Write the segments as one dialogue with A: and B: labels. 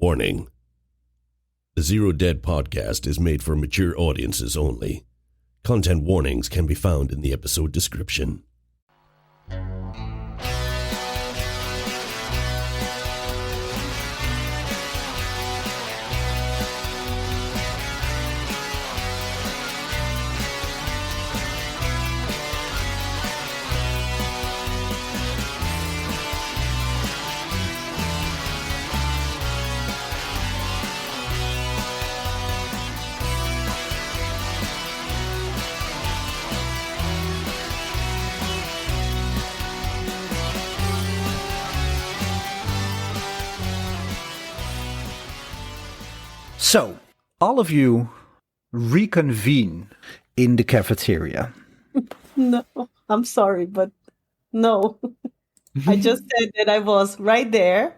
A: Warning. The Zero Dead podcast is made for mature audiences only. Content warnings can be found in the episode description.
B: So, all of you reconvene in the cafeteria.
C: No, I'm sorry, but no. I just said that I was right there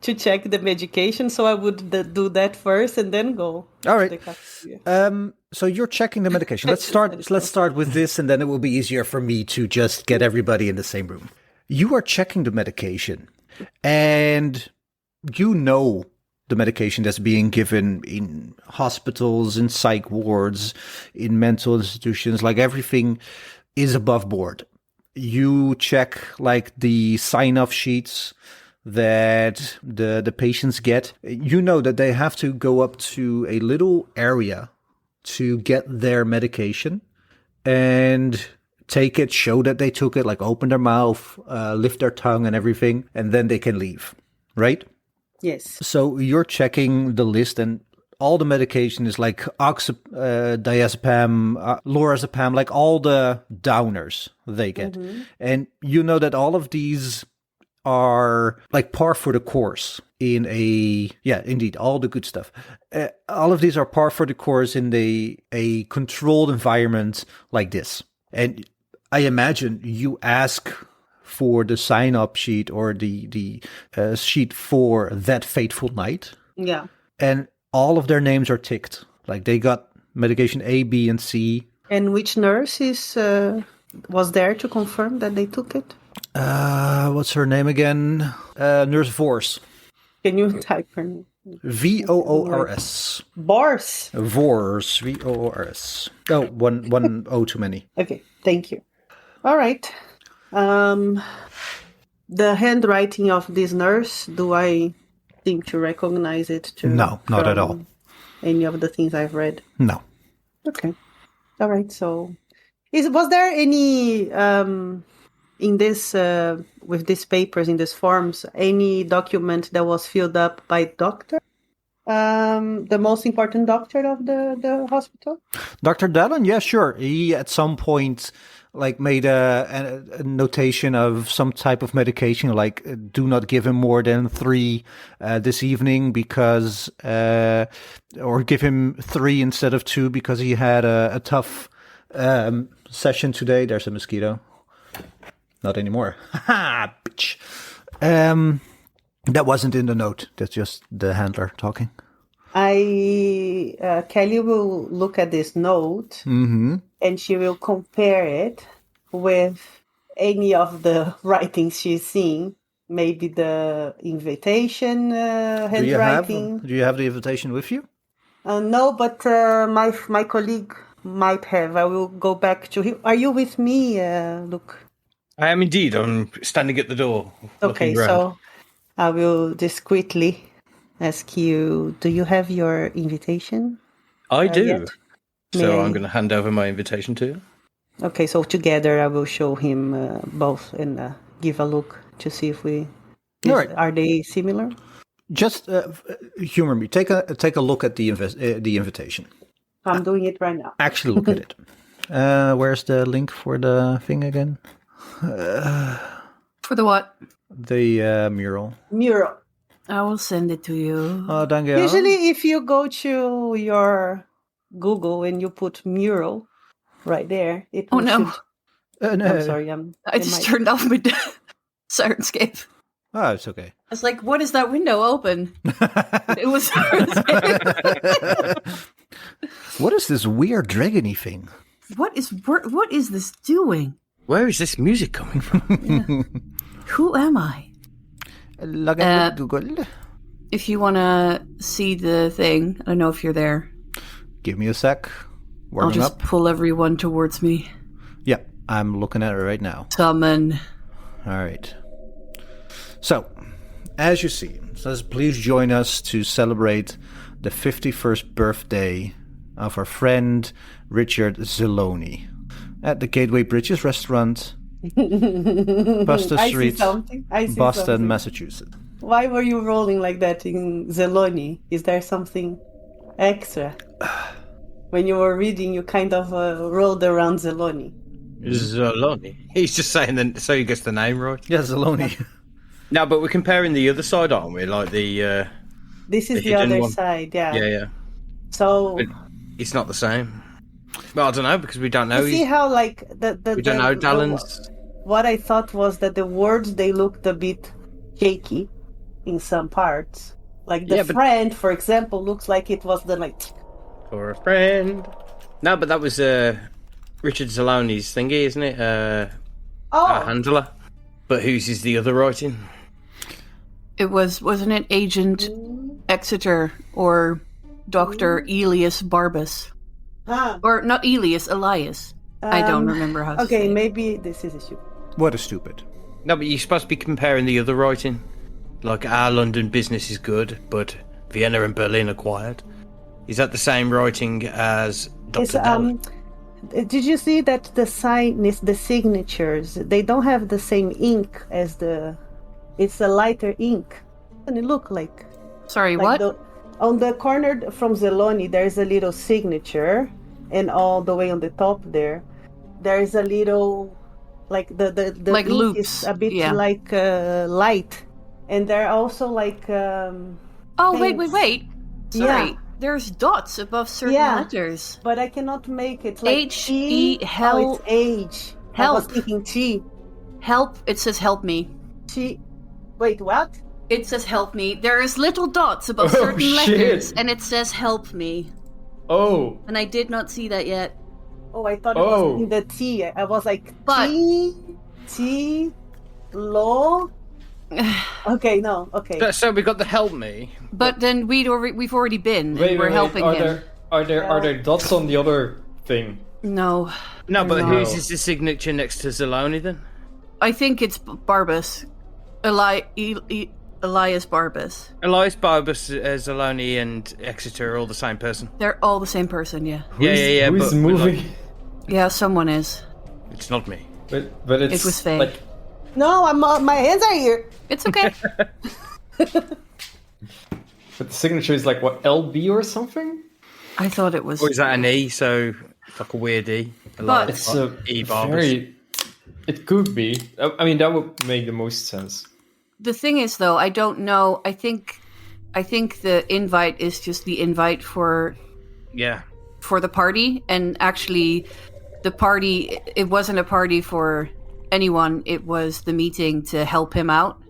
C: to check the medication, so I would do that first and then go.
B: All right.
C: To the cafeteria.
B: So you're checking the medication. Let's start with this, and then it will be easier for me to just get everybody in the same room. You are checking the medication, and you know the medication that's being given in hospitals, in psych wards, in mental institutions, like everything is above board. You check like the sign-off sheets that the patients get. You know that they have to go up to a little area to get their medication and take it, show that they took it, like open their mouth, lift their tongue and everything, and then they can leave, right?
C: Yes.
B: So you're checking the list, and all the medication is like diazepam, lorazepam, like all the downers they get. Mm-hmm. And you know that all of these are like par for the course in indeed, all the good stuff. All of these are par for the course in a controlled environment like this. And I imagine you ask for the sign-up sheet or the sheet for that fateful night.
C: Yeah.
B: And all of their names are ticked. Like they got medication A, B, and C.
C: And which nurse was there to confirm that they took it?
B: What's her name again? Nurse Vors.
C: Can you type her name?
B: Voors.
C: Bors.
B: Vors. Voors. Oh, one O too many.
C: Okay, thank you. All right. The handwriting of this nurse, do I seem to recognize it?
B: No, not at all.
C: Any of the things I've read?
B: No.
C: Okay. All right. So, was there any in this with these papers in these forms any document that was filled up by doctor? The most important doctor of the hospital? Dr.
B: Dallin? Yeah, sure. He at some point made a notation of some type of medication, like do not give him more than 3 this evening because, or give him 3 instead of 2 because he had a tough session today. There's a mosquito. Not anymore. Ha, bitch. That wasn't in the note. That's just the handler talking.
C: Kelly will look at this note, mm-hmm. and she will compare it with any of the writings she's seen. Maybe the invitation handwriting.
B: Do you have the invitation with you?
C: No, but my colleague might have. I will go back to him. Are you with me, Luke?
D: I am indeed. I'm standing at the door.
C: Okay, so I will discreetly ask you, do you have your invitation?
D: I do.
C: Yet?
D: So I'm going to hand over my invitation to you.
C: Okay, so together I will show him both and give a look to see if are they similar?
B: Just humor me. Take a look at the invitation.
C: I'm doing it right now.
B: Actually look at it. Where's the link for the thing again?
E: For the what?
B: The mural.
C: Mural.
E: I will send it to you.
B: Oh, thank you.
C: Usually if you go to your Google and you put mural right there, it will
E: no.
B: No.
C: I'm sorry.
E: I just turned off my Sirenscape.
B: Oh, it's okay.
E: I was like, what is that window open? It was
B: What is this weird dragony thing?
E: What is this doing?
D: Where is this music coming from?
E: Yeah. Who am I?
B: Log in with Google.
E: if you want to see the thing, I don't know if you're there.
B: Give me a sec. Warming
E: I'll just
B: up.
E: pull everyone towards me.
B: Yeah, I'm looking at it right now.
E: Summon.
B: All right. So, as you see, it says please join us to celebrate the 51st birthday of our friend Richard Zelloni at the Gateway Bridges restaurant, Buster Street, Boston, Massachusetts.
C: Why were you rolling like that in Zelloni? Is there something extra? When you were reading, you kind of rolled around Zelloni.
D: Zelloni. He's just saying that so he gets the name right.
B: Yeah, Zelloni.
D: No, but we're comparing the other side, aren't we? Like the.
C: This is the other
D: one.
C: side, yeah.
D: Yeah.
C: So
D: But it's not the same. Well, I don't know because we don't know.
C: you see how like
D: We don't know Dallin's.
C: What I thought was that the words they looked a bit shaky in some parts. Like the friend, for example, looks like it was the like.
D: For a friend. No, but that was Richard Zelloni's thingy, isn't it? Our handler. But whose is the other writing?
E: It wasn't it Agent Exeter or Dr. Elias Barbas? Or not Elias, Elias. I don't remember how to say it.
C: Maybe this is a issue.
B: What is stupid?
D: No, but you're supposed to be comparing the other writing. Like, our London business is good, but Vienna and Berlin are quiet. Is that the same writing as Dr. Dallin?
C: Did you see that the signatures, they don't have the same ink as it's a lighter ink. And it look like...
E: Sorry, what?
C: On the corner from Zelloni, there's a little signature, and all the way on the top there is a little, like the
E: like
C: ink
E: loops.
C: is a bit like light, and they're also like.
E: Oh
C: paints.
E: wait! Sorry,
C: Yeah.
E: there's dots above certain letters.
C: But I cannot make it like
E: H-E,
C: help. Oh, it's H.
E: Help.
C: I was thinking T.
E: Help! It says help me.
C: T. Wait, what?
E: It says help me. There is little dots above certain letters, and it says help me.
F: Oh.
E: And I did not see that yet.
C: Oh, I thought it was in the T. I was like,
E: But-
C: T, lo. Okay, no, okay.
D: So we got the help me.
E: But then we've already been. and we're helping him.
F: Are there dots on the other thing?
E: No.
D: No, but
E: No.
D: whose is the signature next to Zelloni then?
E: I think it's Barbas. Elias Barbas.
D: Elias Barbas, Zelloni, and Exeter are all the same person.
E: They're all the same person, yeah.
D: Yeah.
F: Who's
D: but
F: moving?
D: like,
E: Yeah, someone is.
D: it's not me.
F: But it's
E: It was fake.
F: like
C: No, my hands are here.
E: It's okay.
F: but the signature is like what, LB or something?
E: I thought it was.
D: Or is that an E? So it's like a weird E.
E: But-
F: It's a
D: E Barbas.
F: very. It could be. I mean, that would make the most sense.
E: The thing is, though, I don't know. I think the invite is just the invite for
D: Yeah.
E: the party, and actually, the party, it wasn't a party for anyone. It was the meeting to help him out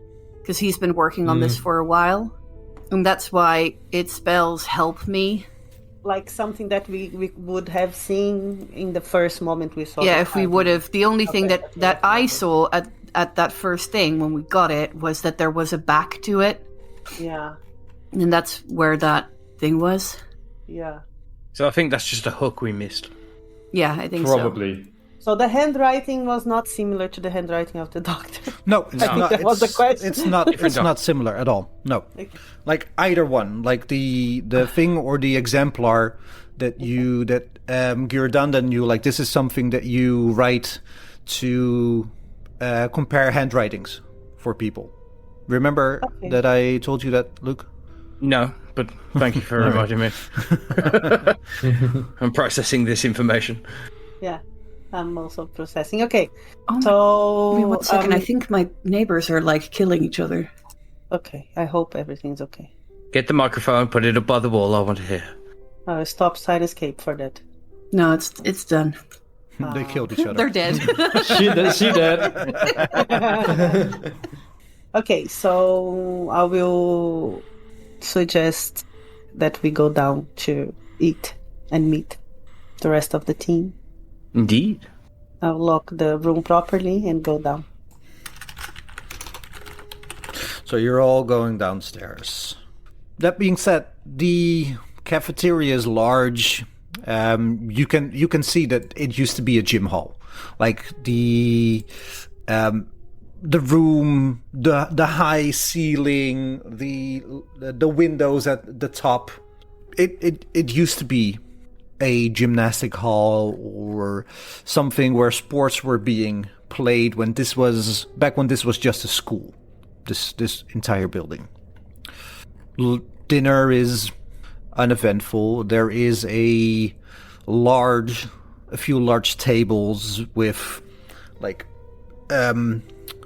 E: because he's been working on this for a while, and that's why it spells "help me."
C: Like something that we would have seen in the first moment we saw.
E: Yeah,
C: the
E: if we
C: party.
E: would have. The only thing that I saw at that first thing when we got it was that there was a back to it,
C: Yeah,
E: and that's where that thing was.
C: yeah.
D: So I think that's just a hook we missed.
E: Yeah, I think so.
F: Probably.
C: So the handwriting was not similar to the handwriting of the doctor.
B: No, it's not.
C: that was the question.
B: It's not. It's not similar at all. No, like either one, like the thing or the exemplar that Gyurdanda knew. Like this is something that you write to compare handwritings for people. Remember that I told you that, Luke?
D: No, but thank you for reminding me. I'm processing this information.
C: Yeah, I'm also processing. Okay,
E: Oh
C: so
E: Wait, 1 second. I think my neighbors are like killing each other.
C: Okay, I hope everything's okay.
D: Get the microphone, put it up by the wall. I want to hear.
C: Stop side escape for that.
E: No, it's done.
B: They killed each other.
E: They're dead.
F: She did.
C: Okay, so I will suggest that we go down to eat and meet the rest of the team.
D: Indeed.
C: I'll lock the room properly and go down.
B: So you're all going downstairs. That being said, the cafeteria is large. You can see that it used to be a gym hall. Like the room, the high ceiling, the windows at the top. It used to be a gymnastic hall or something where sports were being played when this was just a school. This entire building. Dinner is uneventful. There is a few large tables with like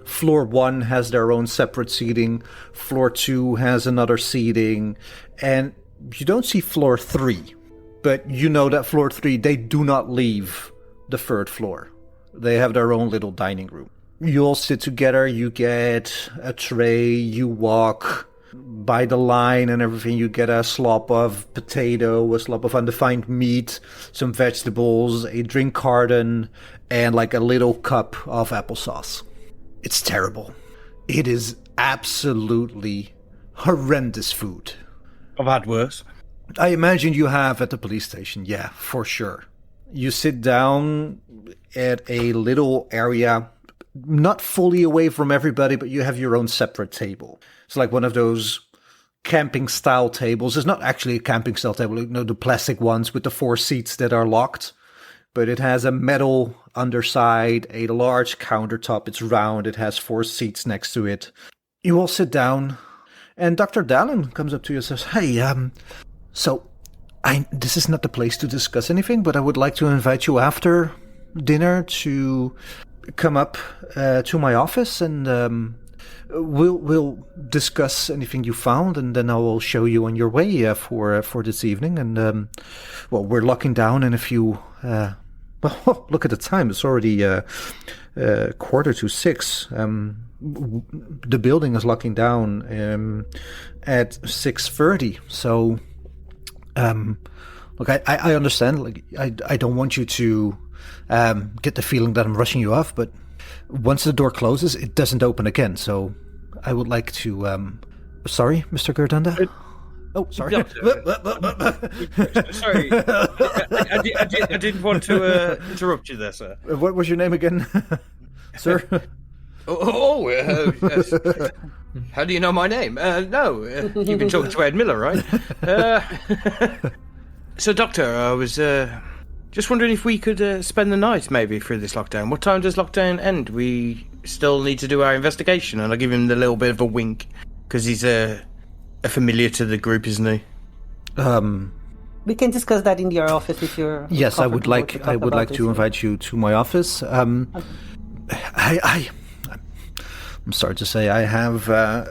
B: floor 1 has their own separate seating, floor 2 has another seating, and you don't see floor 3. But you know that floor 3, they do not leave the 3rd floor. They have their own little dining room. You all sit together, you get a tray, you walk by the line and everything. You get a slop of potato, a slop of undefined meat, some vegetables, a drink carton, and like a little cup of applesauce. It's terrible. It is absolutely horrendous food.
D: I've had worse.
B: I imagine you have at the police station, yeah, for sure. You sit down at a little area, not fully away from everybody, but you have your own separate table. It's like one of those camping-style tables. It's not actually a camping-style table, you know, the plastic ones with the 4 seats that are locked. But it has a metal underside, a large countertop. It's round. It has 4 seats next to it. You all sit down, and Dr. Dallin comes up to you and says, "Hey, this is not the place to discuss anything, but I would like to invite you after dinner to come up to my office, and we'll discuss anything you found, and then I will show you on your way for this evening. And we're locking down in a few. Look at the time; it's already 5:45. The building is locking down at 6:30. So, look, I understand. Like, I don't want you to get the feeling that I'm rushing you off, but once the door closes, it doesn't open again. So I would like to... Sorry, Mr. Gerdanda? Oh, sorry.
D: Sorry. I didn't want to interrupt you there, sir.
B: What was your name again, sir?
D: Yes. How do you know my name? No, you've been talking to Ed Miller, right? So, Doctor, I was just wondering if we could spend the night maybe through this lockdown. What time does lockdown end? We still need to do our investigation, and I give him the little bit of a wink because he's a familiar to the group, isn't he?
C: We can discuss that in your office if you're.
B: Yes, I would like to invite you to my office. I'm sorry to say I have a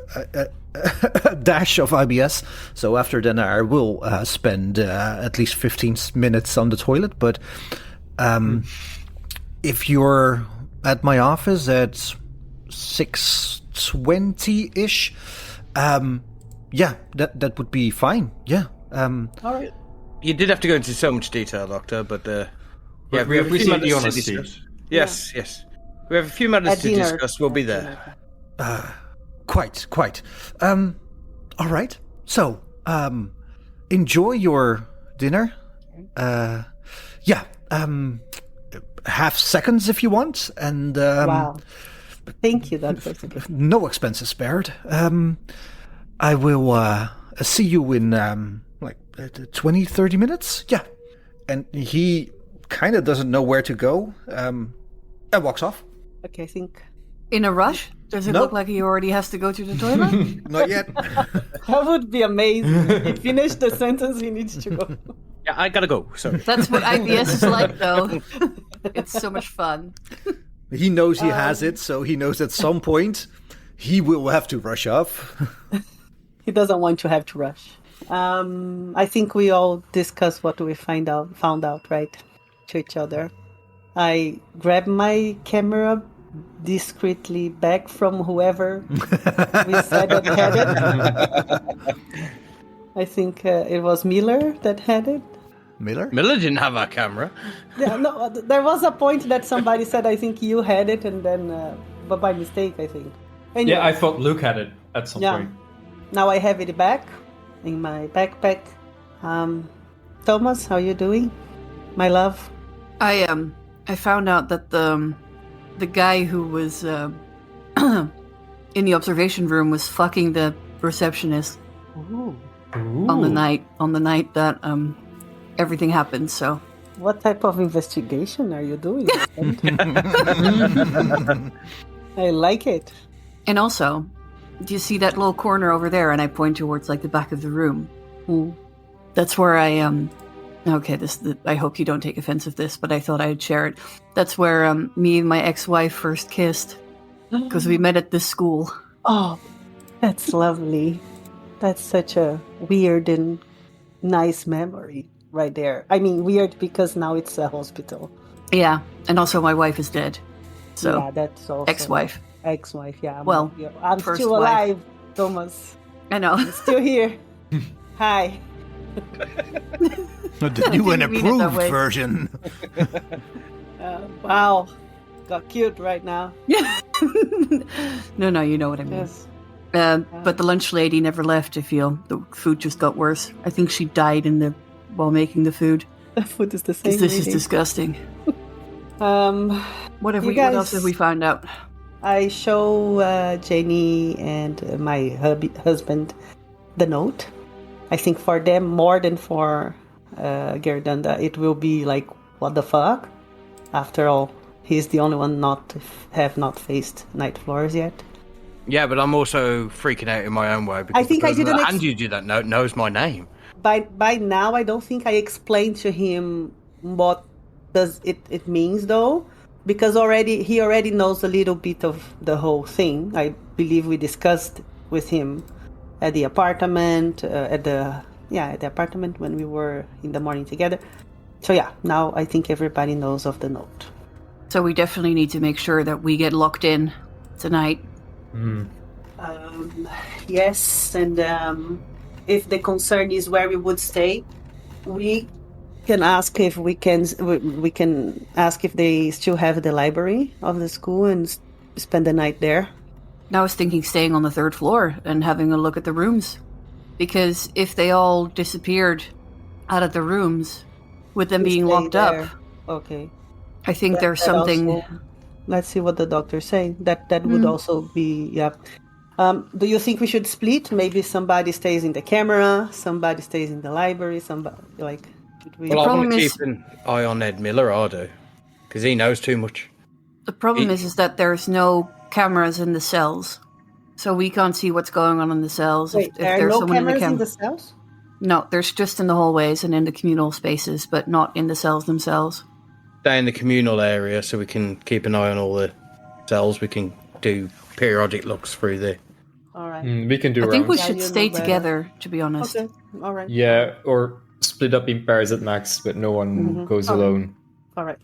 B: dash of IBS, so after dinner I will spend at least 15 minutes on the toilet. But if you're at my office at 6:20-ish, yeah, that would be fine. Yeah.
C: All right.
D: You did have to go into so much detail, Doctor, but
F: yeah, we appreciate the honesty.
D: Yes. We have a few matters to discuss. We'll be there.
B: Quite. All right. So, enjoy your dinner. Half seconds if you want, and
C: wow. Thank you, Doctor.
B: No expenses spared. I will see you in 20-30 minutes. Yeah. And he kind of doesn't know where to go. And walks off.
C: Okay, I think.
E: In a rush? Does it look like he already has to go to the toilet?
B: Not yet.
C: That would be amazing. He finished the sentence, he needs to go.
D: Yeah, I gotta go. Sorry.
E: That's what IBS is like, though. It's so much fun.
B: He knows he has it, so he knows at some point he will have to rush off.
C: He doesn't want to have to rush. I think we all discussed what we found out, right? To each other. I grabbed my camera discreetly back from whoever we said that had it. I think it was Miller that had it.
B: Miller?
D: Miller didn't have our camera.
C: Yeah, no, there was a point that somebody said, I think you had it, and then, but by mistake, I think. Anyway,
F: Yeah, I thought Luke had it at some point.
C: Now I have it back. in my backpack. Thomas, how you doing, my love?
E: I found out that the guy who was in the observation room was fucking the receptionist
C: Ooh.
E: on the night that everything happened. So
C: What type of investigation are you doing? I like it.
E: and also, do you see that little corner over there? And I point towards like the back of the room. That's where I Okay, I hope you don't take offense of this, but I thought I'd share it. That's where me and my ex-wife first kissed, because we met at this school.
C: Oh, that's lovely. That's such a weird and nice memory right there. I mean, weird because now it's a hospital.
E: Yeah, and also my wife is dead. So,
C: yeah, that's also
E: ex-wife.
C: Ex-wife, yeah.
E: Well,
C: I'm
E: first
C: still
E: wife.
C: alive, Thomas.
E: I know.
C: I'm still here. Hi.
B: The new and
E: Didn't mean it that
B: improved
E: way.
B: version.
C: Wow. Got cute right now.
E: No, you know what I mean.
C: Yes.
E: But the lunch lady never left, I feel. The food just got worse. I think she died while making the food.
C: The food is the same.
E: Because this is
C: really.
E: disgusting. What
C: You guys-
E: else have we found out?
C: I show Jenny and my husband the note. I think for them, more than for Gerdanda, it will be like, what the fuck? After all, he's the only one have not faced Night Floors yet.
D: Yeah, but I'm also freaking out in my own way because
C: I think
D: the
C: I
D: person
C: didn't
D: that
C: ex-
D: handed you that note knows my name.
C: By now, I don't think I explained to him what does it means, though, because he already knows a little bit of the whole thing. I believe we discussed with him at the apartment, at the apartment when we were in the morning together. So yeah, now I think everybody knows of the note.
E: So we definitely need to make sure that we get locked in tonight.
C: Yes, and if the concern is where we would stay, we can ask if we can ask if they still have the library of the school and spend the night there.
E: I was thinking staying on the third floor and having a look at the rooms. Because if they all disappeared out of the rooms, with them
C: We
E: being
C: stay
E: locked
C: there.
E: up,
C: Okay.
E: I think there's
C: That
E: something...
C: also- let's see what the doctors say. That would also be, yeah. Do you think we should split? Maybe somebody stays in the camera, somebody stays in the library, somebody like. Should we...
D: Well, I
E: problem
D: want to
E: is-
D: keep an eye on Ed Miller, I do, because he knows too much.
E: The problem is that there's no cameras in the cells. So we can't see what's going on in the cells.
C: Wait,
E: if
C: there are
E: there's
C: no
E: someone
C: cameras
E: in
C: in
E: the
C: the cells?
E: No, there's just in the hallways and in the communal spaces, but not in the cells themselves.
D: Stay in the communal area so we can keep an eye on all the cells. We can do periodic looks through there.
C: All right.
F: We can do
E: I think we
F: rounds.
C: Yeah,
E: should
C: you
E: stay
C: know better.
E: together, to be honest.
C: Okay. All right.
F: Yeah, or split up in pairs at max, but no one goes alone.
C: All right.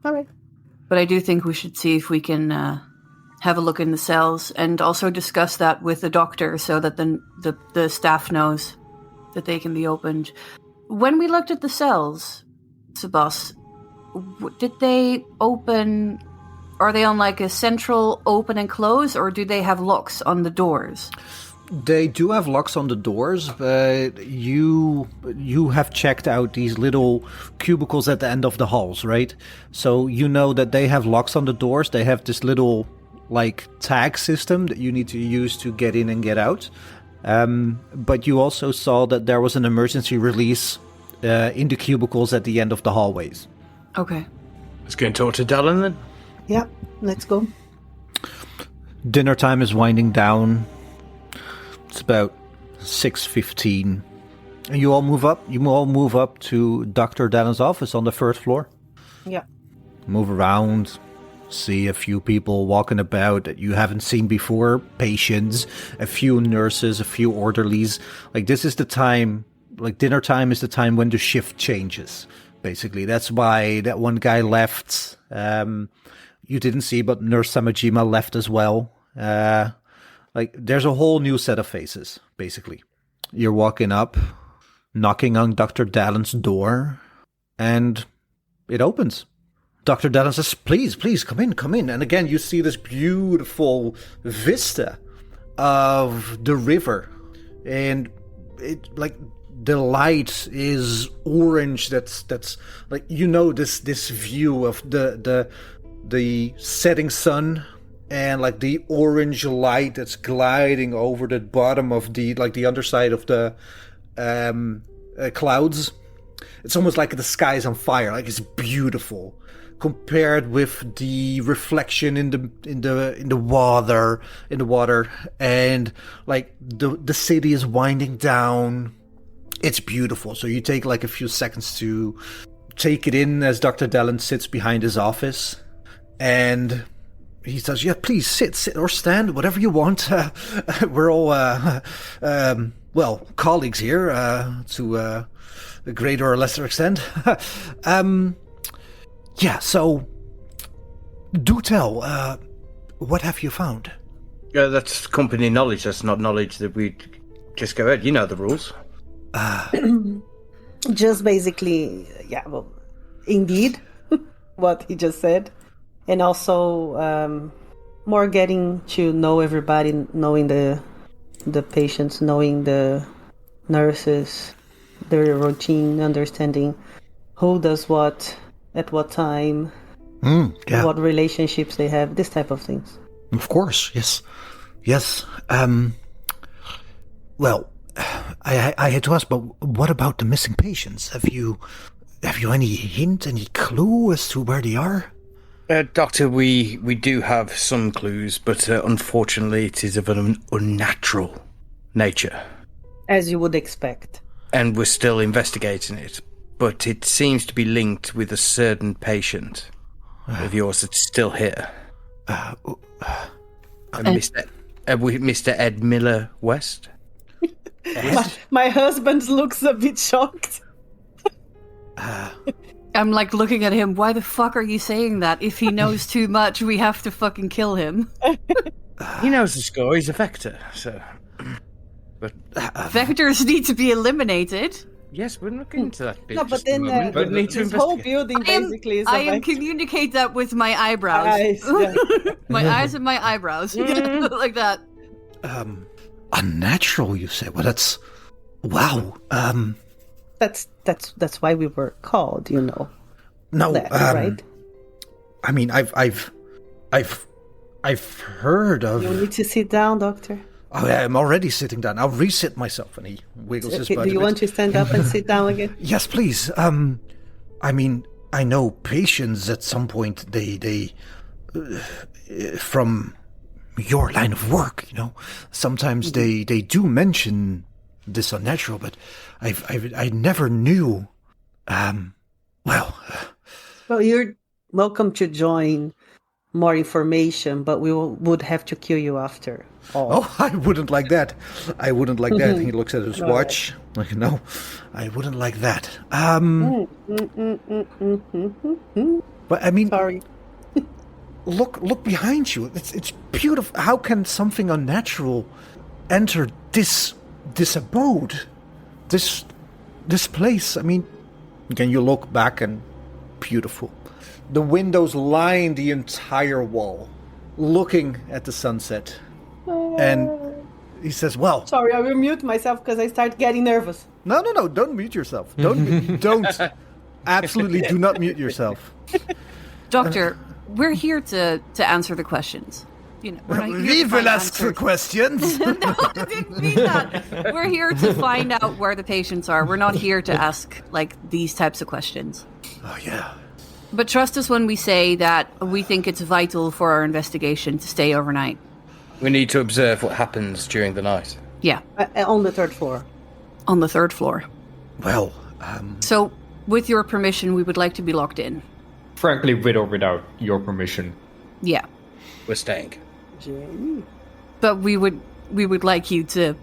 C: All right.
E: But I do think we should see if we can have a look in the cells and also discuss that with the doctor so that the staff knows that they can be opened. When we looked at the cells, Sebas, did they open... Are they on like a central open and close, or do they have locks on the doors?
B: They do have locks on the doors, but you have checked out these little cubicles at the end of the halls, right? So you know that they have locks on the doors. They have this little like tag system that you need to use to get in and get out. But you also saw that there was an emergency release in the cubicles at the end of the hallways.
E: Okay.
D: Let's go and talk to Dallin then.
C: Yeah. Let's go.
B: Dinner time is winding down. It's about 6:15. And you all move up. You all move up to Dr. Dallin's office on the first floor.
C: Yeah.
B: Move around, see a few people walking about that you haven't seen before, patients, a few nurses, a few orderlies. Like this is the time, like dinner time is the time when the shift changes, basically. That's why that one guy left. You didn't see, but Nurse Samajima left as well. Like there's a whole new set of faces, basically. You're walking up, knocking on Dr. Dallin's door, and it opens. Dr. Dallin says, please, come in. And again, you see this beautiful vista of the river. And the light is orange. That's like, you know, this view of the setting sun and like the orange light that's gliding over the bottom of the underside of the clouds. It's almost like the sky is on fire. Like, it's beautiful compared with the reflection in the water, and like the city is winding down. It's beautiful. So you take like a few seconds to take it in as Dr. Dallin sits behind his office, and he says, "Yeah, please sit or stand, whatever you want. We're all colleagues here to a greater or lesser extent." Yeah, so do tell, what have you found?
D: That's company knowledge. That's not knowledge that we just go ahead. You know the rules.
C: Just basically, yeah, well, indeed, what he just said. And also more getting to know everybody, knowing the patients, knowing the nurses, their routine, understanding who does what at what time, what relationships they have, this type of things.
B: Of course, yes. Well, I had to ask, but what about the missing patients? Have you any hint, any clue as to where they are?
D: Doctor, we do have some clues, but unfortunately it is of an unnatural nature.
C: As you would expect.
D: And we're still investigating it, but it seems to be linked with a certain patient of yours that's still here. Mr. Ed Miller West?
C: My husband looks a bit shocked.
E: I'm like looking at him. Why the fuck are you saying that? If he knows too much, we have to fucking kill him.
D: He knows the score. He's a vector, so. But
E: vectors need to be eliminated.
D: Yes, we're looking into that bit.
C: No, but then this whole building basically is.
E: I am communicate that with my eyebrows. My eyes and my eyebrows, like that.
B: Unnatural, you say? Well, that's wow.
C: That's why we were called, you know.
B: No,
C: that, right?
B: I mean, I've heard of.
C: You need to sit down, Doctor.
B: Oh, yeah, I'm already sitting down. I'll resit myself, and he wiggles his butt.
C: Do you want to stand up and sit down again?
B: Yes, please. I mean, I know patients at some point they from your line of work, you know, sometimes they do mention this unnatural, but I never knew. Well,
C: you're welcome to join more information, but we would have to kill you after all.
B: Oh, I wouldn't like that. He looks at his watch. Like, no, I wouldn't like that. But I mean,
C: sorry.
B: Look behind you. It's beautiful. How can something unnatural enter this abode, this place? I mean, can you look back and beautiful? The windows line the entire wall, looking at the sunset. And he says, "Well,
C: sorry, I will mute myself because I start getting nervous."
B: No, don't mute yourself. Don't. Absolutely, do not mute yourself,
E: Doctor. We're here to answer the questions. You know, we're not here
B: we
E: to
B: will
E: find
B: ask for
E: answers.
B: questions.
E: No, I didn't mean that. We're here to find out where the patients are. We're not here to ask like these types of questions.
B: Oh yeah.
E: But trust us when we say that we think it's vital for our investigation to stay overnight.
D: We need to observe what happens during the night.
E: Yeah.
C: On the third floor.
E: On the third floor.
B: Well,
E: So, with your permission, we would like to be locked in.
F: Frankly, with or without your permission.
E: Yeah.
D: We're staying.
E: But we would like you to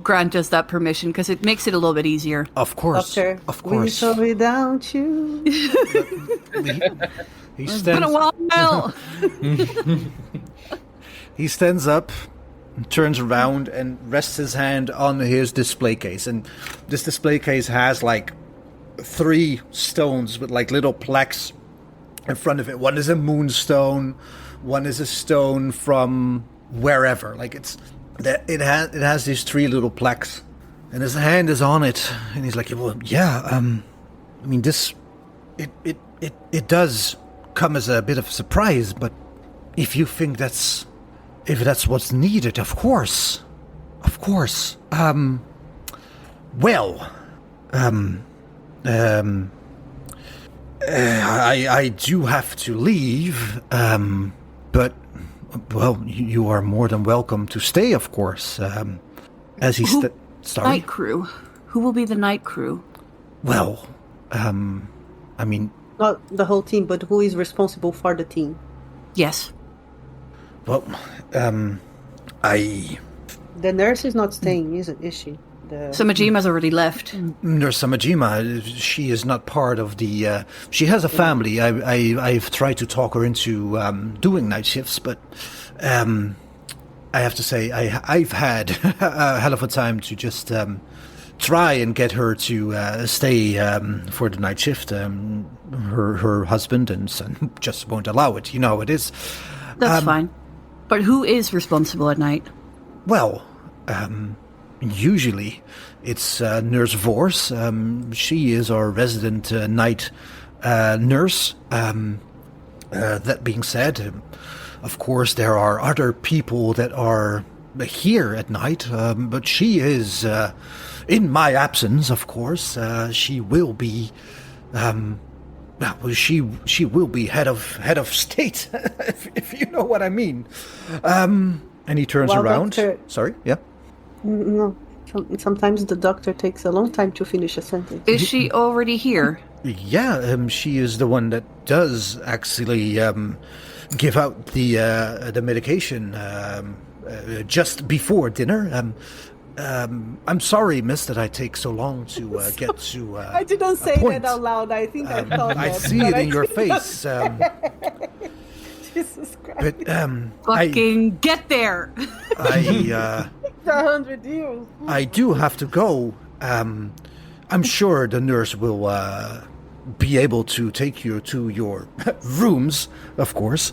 E: grant us that permission because it makes it a little bit easier.
B: Of course.
C: Doctor,
B: of course.
C: we without you.
B: He
E: It's been a while.
B: He stands up, turns around, and rests his hand on his display case. And this display case has like 3 stones with like little plaques in front of it. One is a moonstone, one is a stone from wherever. Like it has these 3 little plaques And his hand is on it, and he's like, well, yeah, I mean, this, it does come as a bit of a surprise, but if you think that's what's needed, of course. I do have to leave, but, well, you are more than welcome to stay, of course, as he sorry?
E: Night crew. Who will be the night crew?
B: Well, I mean...
C: Not the whole team, but who is responsible for the team?
E: Yes.
B: Well,
C: The nurse is not staying, is she?
E: Samajima's already left.
B: Nurse Samajima, she is not part of the... she has a family. I've tried to talk her into doing night shifts, but I have to say I've had a hell of a time to just try and get her to stay for the night shift. Her husband and son just won't allow it. You know how it is.
E: That's fine. But who is responsible at night?
B: Well, usually it's Nurse Vorse. She is our resident night nurse. That being said, of course there are other people that are here at night, but she is, in my absence, of course, she will be... she will be head of state, if you know what I mean. And he turns around.
C: Doctor,
B: sorry, yeah?
C: No. Sometimes the doctor takes a long time to finish a sentence.
E: Is she already here?
B: Yeah, she is the one that does actually give out the medication just before dinner. I'm sorry, miss, that I take so long to get to
C: I didn't say that out loud. I think I thought
B: I
C: that.
B: see it in your face.
C: Jesus Christ.
B: But
E: Fucking get there!
C: 100 years.
B: I do have to go. I'm sure the nurse will be able to take you to your rooms, of course.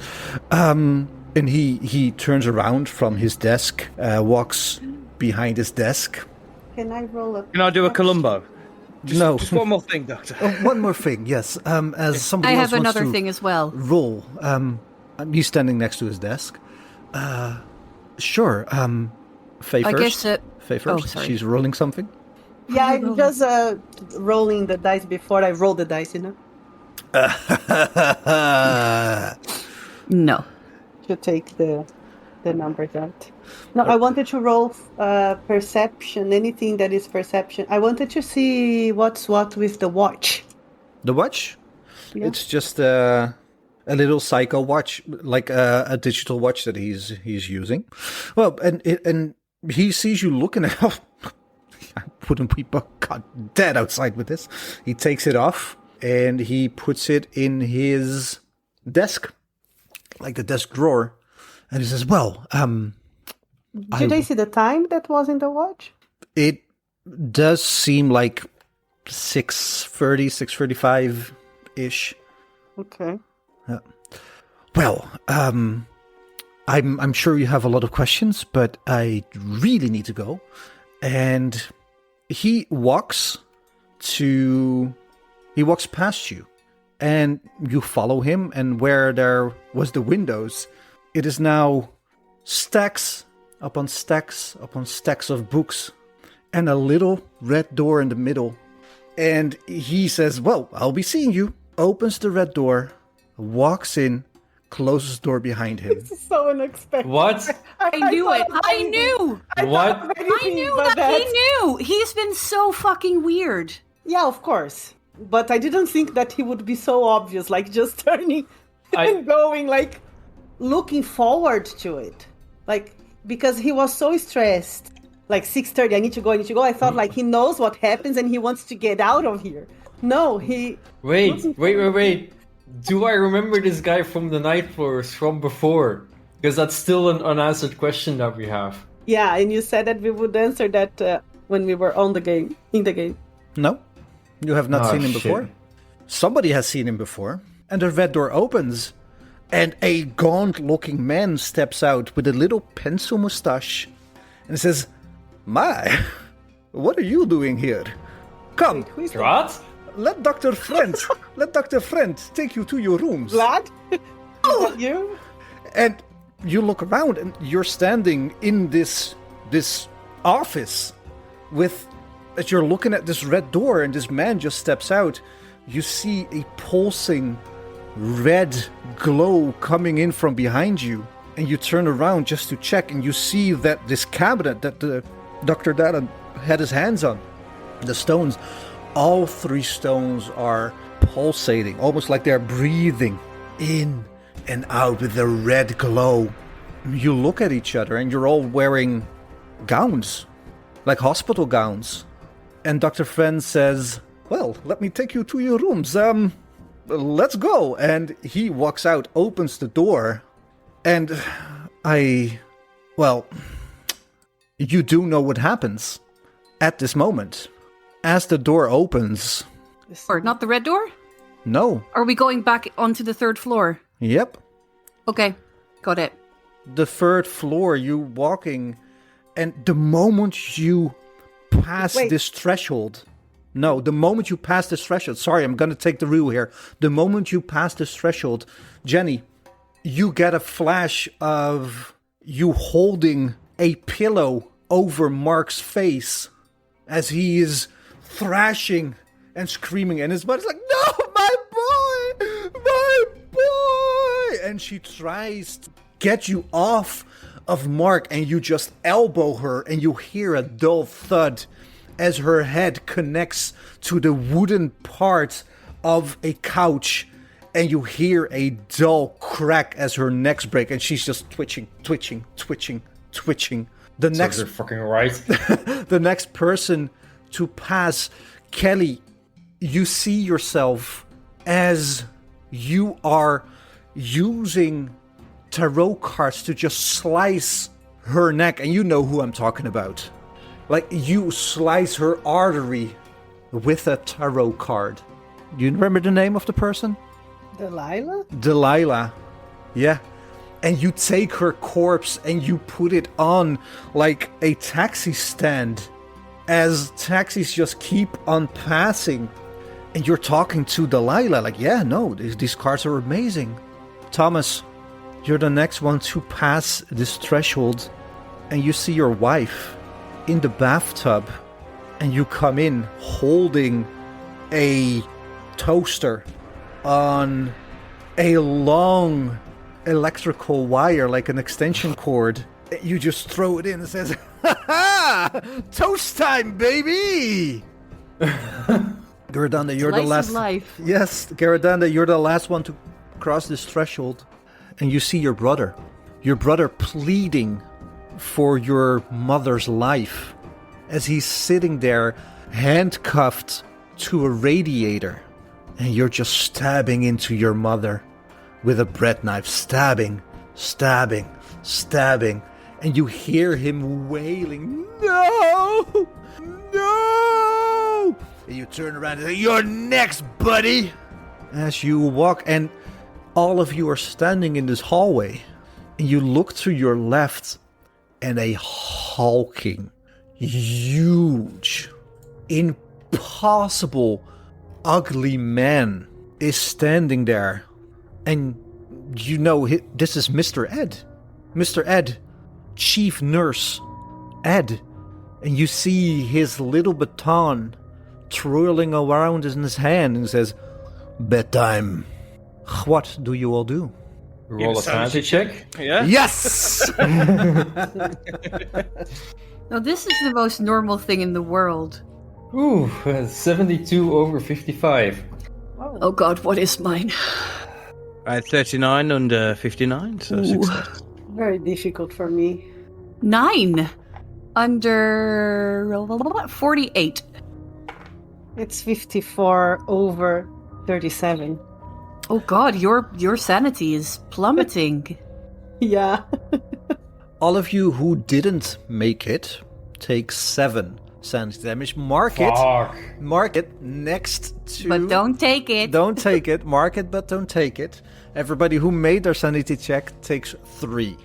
B: And he turns around from his desk, walks behind his desk.
C: Can I roll up?
D: Can I do a Columbo?
B: No.
D: Just one more thing, Doctor.
B: One more thing, yes. As somebody
E: I
B: else
E: have
B: wants
E: another
B: to
E: thing as well.
B: roll. He's standing next to his desk. Sure. Faye
E: I
B: first.
E: guess
B: Faye first.
E: Oh, sorry.
B: She's rolling something.
C: Yeah, I'm just rolling the dice before I roll the dice, you know?
E: No.
C: To take the numbers out. No, I wanted to roll perception, anything that is perception. I wanted to see what's what with the watch.
B: The watch?
C: Yeah.
B: It's just a little psycho watch, like a digital watch that he's using. Well, and he sees you looking at how wouldn't we both got dead outside with this? He takes it off and he puts it in his desk, like the desk drawer, and he says, "Well,
C: Did I see the time that was in the watch?
B: It does seem like 6:30, 6:35 ish."
C: Okay.
B: Well, I'm sure you have a lot of questions, but I really need to go. And he walks past you, and you follow him, and where there was the windows, it is now stacks upon stacks upon stacks of books, and a little red door in the middle. And he says, "Well, I'll be seeing you." Opens the red door, walks in, closes the door behind him.
C: This is so unexpected.
F: What?
E: I knew it. I knew.
F: What?
E: I knew that he knew. He's been so fucking weird.
C: Yeah, of course. But I didn't think that he would be so obvious, like just turning and going, like looking forward to it. Like, because he was so stressed. Like 6:30, I need to go. I thought like he knows what happens and he wants to get out of here. No, he...
F: Wait. Do I remember this guy from the night floors from before? Because that's still an unanswered question that we have.
C: Yeah, and you said that we would answer that when we were in the game.
B: No, you have not seen him
F: shit.
B: before. Somebody has seen him before. And the red door opens, and a gaunt-looking man steps out with a little pencil mustache and says, "My, What are you doing here? Come,
C: Who is that?
F: What?
B: let Dr. Friend take you to your rooms.
C: Vlad? Is that you?
B: And you look around and you're standing in this office as you're looking at this red door and this man just steps out, you see a pulsing red glow coming in from behind you. And you turn around just to check and you see that this cabinet that the Dr. Dallin had his hands on, the stones, all 3 stones are pulsating, almost like they're breathing in and out with the red glow. You look at each other and you're all wearing gowns, like hospital gowns. And Dr. Friend says, well, let me take you to your rooms. Let's go. And he walks out, opens the door, and you do know what happens at this moment. As the door opens...
E: Or not the red door?
B: No.
E: Are we going back onto the 3rd floor?
B: Yep.
E: Okay, got it.
B: The 3rd floor, you walking, and the moment you pass this threshold... No, the moment you pass this threshold... Sorry, I'm going to take the rule here. The moment you pass this threshold, Jenny, you get a flash of you holding a pillow over Mark's face as he is thrashing and screaming, and his mother's like, no, my boy, and she tries to get you off of Mark, and you just elbow her, and you hear a dull thud as her head connects to the wooden part of a couch, and you hear a dull crack as her necks break, and she's just twitching. The next,
F: you're fucking right.
B: the next person to pass, Kelly, you see yourself as you are using tarot cards to just slice her neck, and you know who I'm talking about. Like, you slice her artery with a tarot card. Do you remember the name of the person? Delilah. Yeah. And you take her corpse and you put it on like a taxi stand as taxis just keep on passing. And you're talking to Delilah like, yeah, no, these cards are amazing. Thomas, you're the next one to pass this threshold, and you see your wife in the bathtub, and you come in holding a toaster on a long electrical wire, like an extension cord. You just throw it in and says, ha ha! Toast time, baby! Garadanda, you're the last.
E: Life.
B: Yes, Garadanda, you're the last one to cross this threshold. And you see your brother pleading for your mother's life as he's sitting there handcuffed to a radiator. And you're just stabbing into your mother with a bread knife, stabbing. And you hear him wailing, no! And you turn around and say, you're next, buddy! As you walk, and all of you are standing in this hallway, and you look to your left, and a hulking, huge, impossible, ugly man is standing there. And you know this is Mr. Ed. Mr. Ed, Chief Nurse Ed. And you see his little baton twirling around in his hand and says, bedtime. What do you all do?
F: Roll a sanity check.
D: Yeah?
B: Yes!
E: Now, this is the most normal thing in the world.
F: Ooh, 72 over 55.
E: Oh god, what is mine?
D: I had 39 under 59, so success.
C: Very difficult for me.
E: 9 under 48.
C: It's 54 over 37.
E: Oh god, your sanity is plummeting.
C: Yeah.
B: All of you who didn't make it take 7 sanity damage. Mark it next to...
E: But don't take it.
B: Don't take it. Mark it, but don't take it. Everybody who made their sanity check takes 3.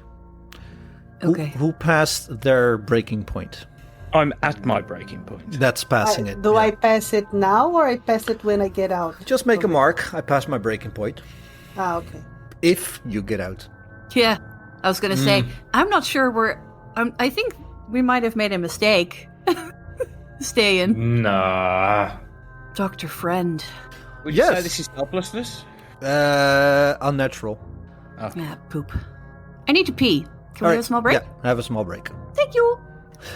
E: Okay.
B: Who passed their breaking point?
D: I'm at my breaking point.
B: That's passing it.
C: Do
B: yeah.
C: I pass it now or I pass it when I get out?
B: Just make a mark. I passed my breaking point.
C: Ah, okay.
B: If you get out.
E: Yeah, I was gonna say, I'm not sure I think we might have made a mistake. Staying.
F: Nah.
E: Dr. Friend.
D: Would you
B: Yes.
D: say this is helplessness?
B: Unnatural.
E: Ah, poop. I need to pee. Can we have a small break?
B: Yeah, have a small break.
E: Thank you.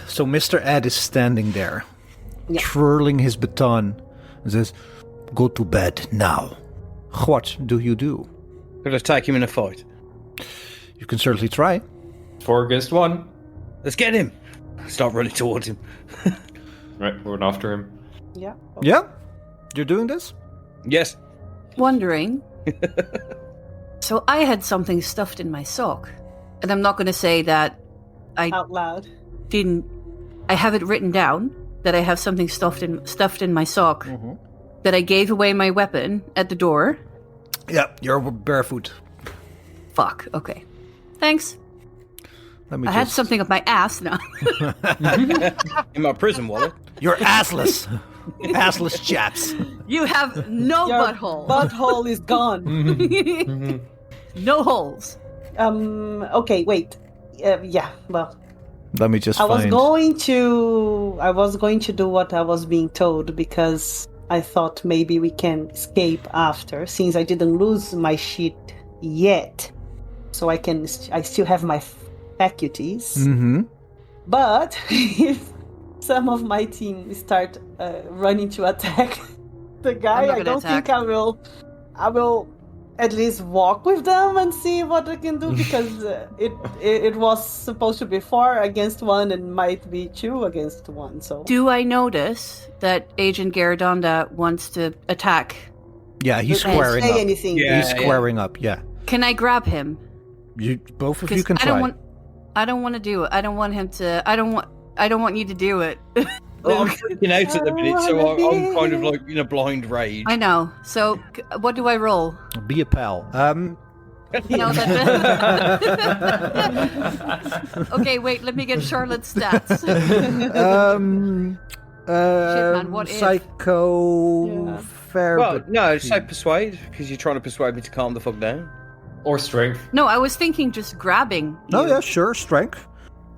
B: So Mr. Ed is standing there,
C: Yeah.
B: twirling his baton, and says, "Go to bed now." What do you do?
D: Could I take him in a fight?
B: You can certainly try.
F: 4 against 1.
D: Let's get him. Start running towards him.
F: Right, we're going after him.
C: Yeah.
B: Yeah? You're doing this?
D: Yes.
E: Wondering. So I had something stuffed in my sock. And I'm not going to say that I
C: Out loud.
E: didn't. I have it written down that I have something stuffed in my sock. That I gave away my weapon at the door.
B: Yeah, you're barefoot.
E: Fuck. Okay. Thanks.
B: Let me
E: I had something up my ass now.
D: In my prison wallet.
B: You're assless. Assless chaps.
E: You have no
C: Your
E: butthole.
C: butthole is gone.
E: No holes.
C: Okay, wait. Yeah, well,
B: Let me just
C: I was
B: find...
C: going to do what I was being told because I thought maybe we can escape after, since I didn't lose my shit yet. So I still have my faculties.
B: Mm-hmm.
C: But if some of my team start running to attack the guy,
E: I'm not
C: I
E: gonna
C: don't
E: attack.
C: think I will at least walk with them and see what I can do, because it was supposed to be 4 against 1 and might be 2 against 1. So
E: Do I notice that Agent Garadonda wants to attack?
B: Yeah, he's
C: Don't
B: squaring
C: say
B: up.
C: anything.
D: Yeah.
B: He's squaring up, yeah.
E: Can I grab him?
B: Both of you
E: Because
B: can
E: I
B: try.
E: don't want to do it. I don't want him to. I don't want you to do it.
D: Well, I'm freaking out at the minute, so I'm kind of like in a blind rage.
E: I know. So what do I roll?
B: Be a pal.
E: No, okay, wait. Let me get Charlotte's stats. man, what if?
B: Psycho...
C: Yeah.
B: Fair,
D: Well,
B: but...
D: no, say persuade, because you're trying to persuade me to calm the fuck down.
F: Or strength.
E: No, I was thinking just grabbing.
B: Oh,
E: you.
B: yeah, sure, strength.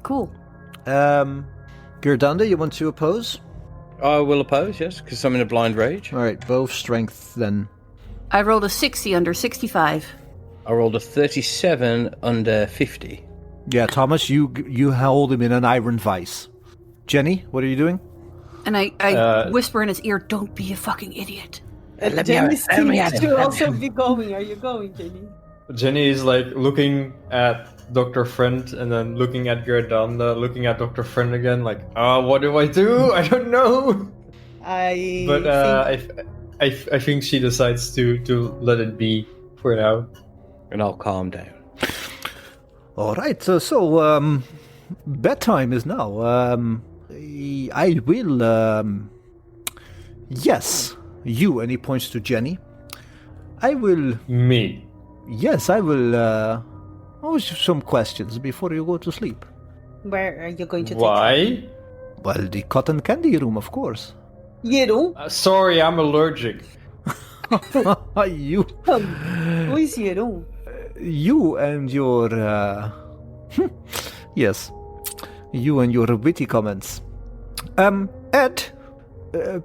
E: Cool.
B: Girdanda, you want to oppose?
D: I will oppose, yes, because I'm in a blind rage.
B: All right, both strength then.
E: I rolled a 60 under 65.
D: I rolled a 37 under 50.
B: Yeah, Thomas, you hold him in an iron vice. Jenny, what are you doing?
E: And I whisper in his ear, "Don't be a fucking idiot."
C: Jenny seems to also be going. Are you going, Jenny?
F: Jenny is like looking at Dr. Friend and then looking at Gerdanda, looking at Dr. Friend again, like, what do? I don't know. I think she decides to let it be for now.
D: And I'll calm down.
B: All right, so bedtime is now. I will, yes, you, and he points to Jenny. I will,
F: Me.
B: yes, I will, ask you some questions before you go to sleep.
C: Where are you going to take
F: Why?
B: Well, the cotton candy room, of course.
C: Yeru?
F: Sorry, I'm allergic.
B: You
C: Who is Yeru?
B: you and your, yes, you and your witty comments. Ed,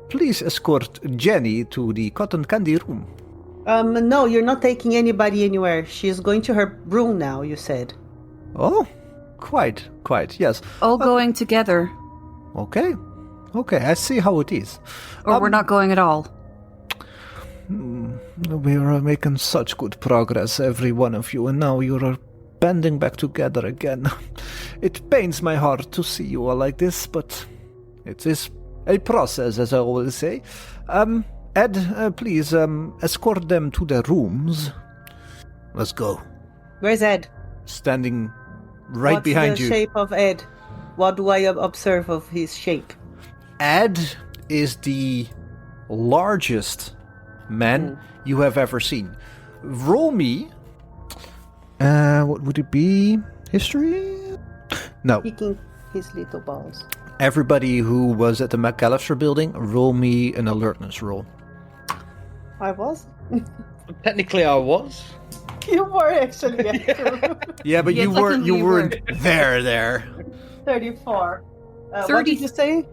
B: please escort Jenny to the cotton candy room.
C: No, you're not taking anybody anywhere. She's going to her room now, you said.
B: Oh, quite, yes.
E: All going together,
B: Okay, I see how it is.
E: or we're not going at all.
B: We are making such good progress, every one of you, and now you are banding back together again. It pains my heart to see you all like this, but it is a process, as I always say. Ed, please, escort them to their rooms. Let's go.
C: Where's Ed?
B: Standing right
C: What's
B: behind
C: the
B: you.
C: shape of Ed? What do I observe of his shape?
B: Ed is the largest man you have ever seen. Roll me. What would it be? History? No.
C: Kicking his little balls.
B: Everybody who was at the McAllister building, roll me an alertness roll.
C: I was.
D: Technically, I was.
C: You were actually. Yeah.
B: Yeah, but
E: Yeah,
B: you
E: technically you
B: weren't there.
C: 34.
E: 30.
C: What did you say?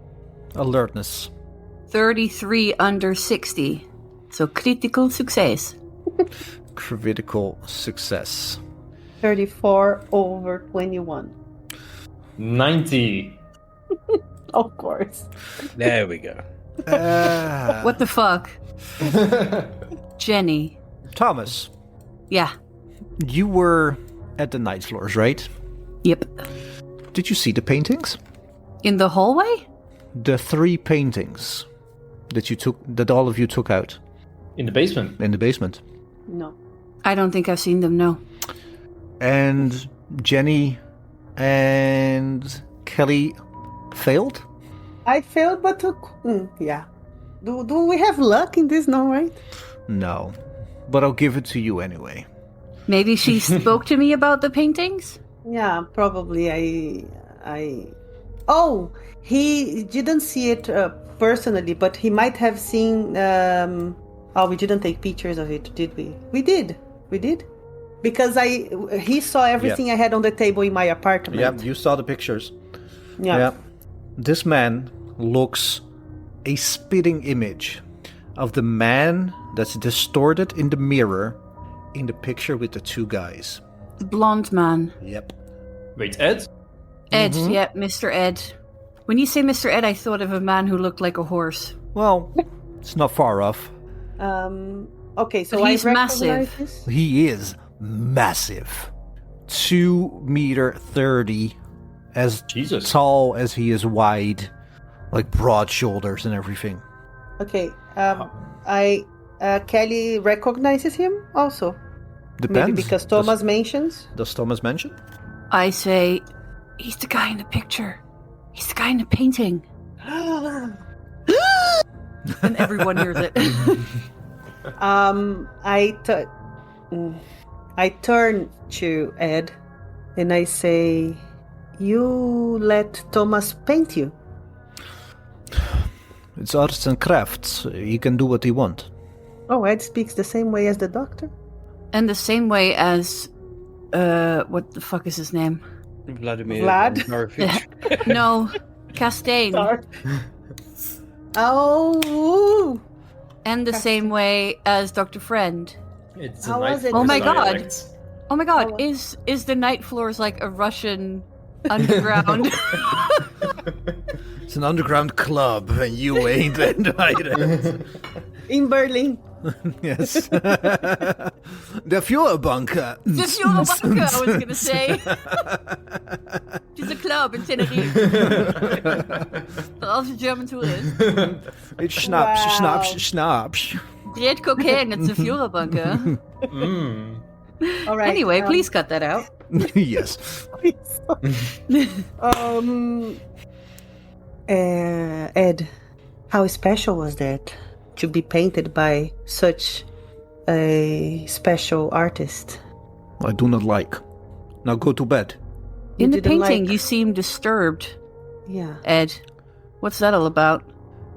B: Alertness.
E: 33 under 60. So critical success.
B: Critical success.
C: 34 over 21.
F: 90.
C: Of course.
D: There we go.
E: What the fuck? Jenny.
B: Thomas,
E: Yeah.
B: you were at the night floors, right?
E: Yep.
B: Did you see the paintings?
E: In the hallway?
B: The 3 paintings that all of you took out
F: In the basement.
B: in the basement.
C: No.
E: I don't think I've seen them, no.
B: And Jenny and Kelly failed?
C: I failed, but took. Yeah. Do we have luck in this? No, right?
B: No. But I'll give it to you anyway.
E: Maybe she spoke to me about the paintings?
C: Yeah, probably. Oh, he didn't see it personally, but he might have seen. Oh, we didn't take pictures of it, did we? We did. Because he saw everything I had on the table in my apartment.
B: Yeah, you saw the pictures.
C: Yeah.
B: This man looks a spitting image of the man that's distorted in the mirror in the picture with the 2 guys.
E: The blonde man.
B: Yep.
F: Wait, Ed?
E: Ed, yeah, Mr. Ed. When you say Mr. Ed, I thought of a man who looked like a horse.
B: Well, it's not far off.
C: Okay, so
E: But he's
C: I recognize
E: massive.
C: this.
B: He is massive. 2.30 meters, as
F: Jesus.
B: tall as he is wide, like broad shoulders and everything.
C: Okay. Kelly recognizes him also.
B: Depends.
C: Maybe because Thomas mentions.
B: Does Thomas mention?
E: I say, he's the guy in the picture. He's the guy in the painting. And everyone hears it.
C: I turn to Ed and I say, "You let Thomas paint you."
B: It's arts and crafts. He can do what he wants.
C: Oh, Ed speaks the same way as the doctor.
E: And the same way as, what the fuck is his name?
D: Vladimir.
C: Vlad?
E: No, Castaigne.
C: Sorry. Oh.
E: And the same way as Dr. Friend.
F: It's
C: How was it?
E: Oh my God.
F: dialect.
E: Oh my god,
C: Oh.
E: is the night floors like a Russian underground?
B: It's an underground club, and you ain't invited.
C: In Berlin.
B: Yes. The Führerbunker.
E: The Führerbunker, I was gonna say. It's a club in Tenerife. For all the German tourists.
B: It's schnapps,
C: Wow.
B: schnapps, schnapps.
E: Red cocaine, it's a Führerbunker.
C: All right.
E: Anyway, please cut that out.
B: Yes.
C: Ed, how special was that to be painted by such a special artist?
B: I do not like. Now go to bed.
C: You
E: In the
C: didn't
E: painting,
C: like-
E: you seem disturbed,
C: Yeah.
E: Ed. What's that all about?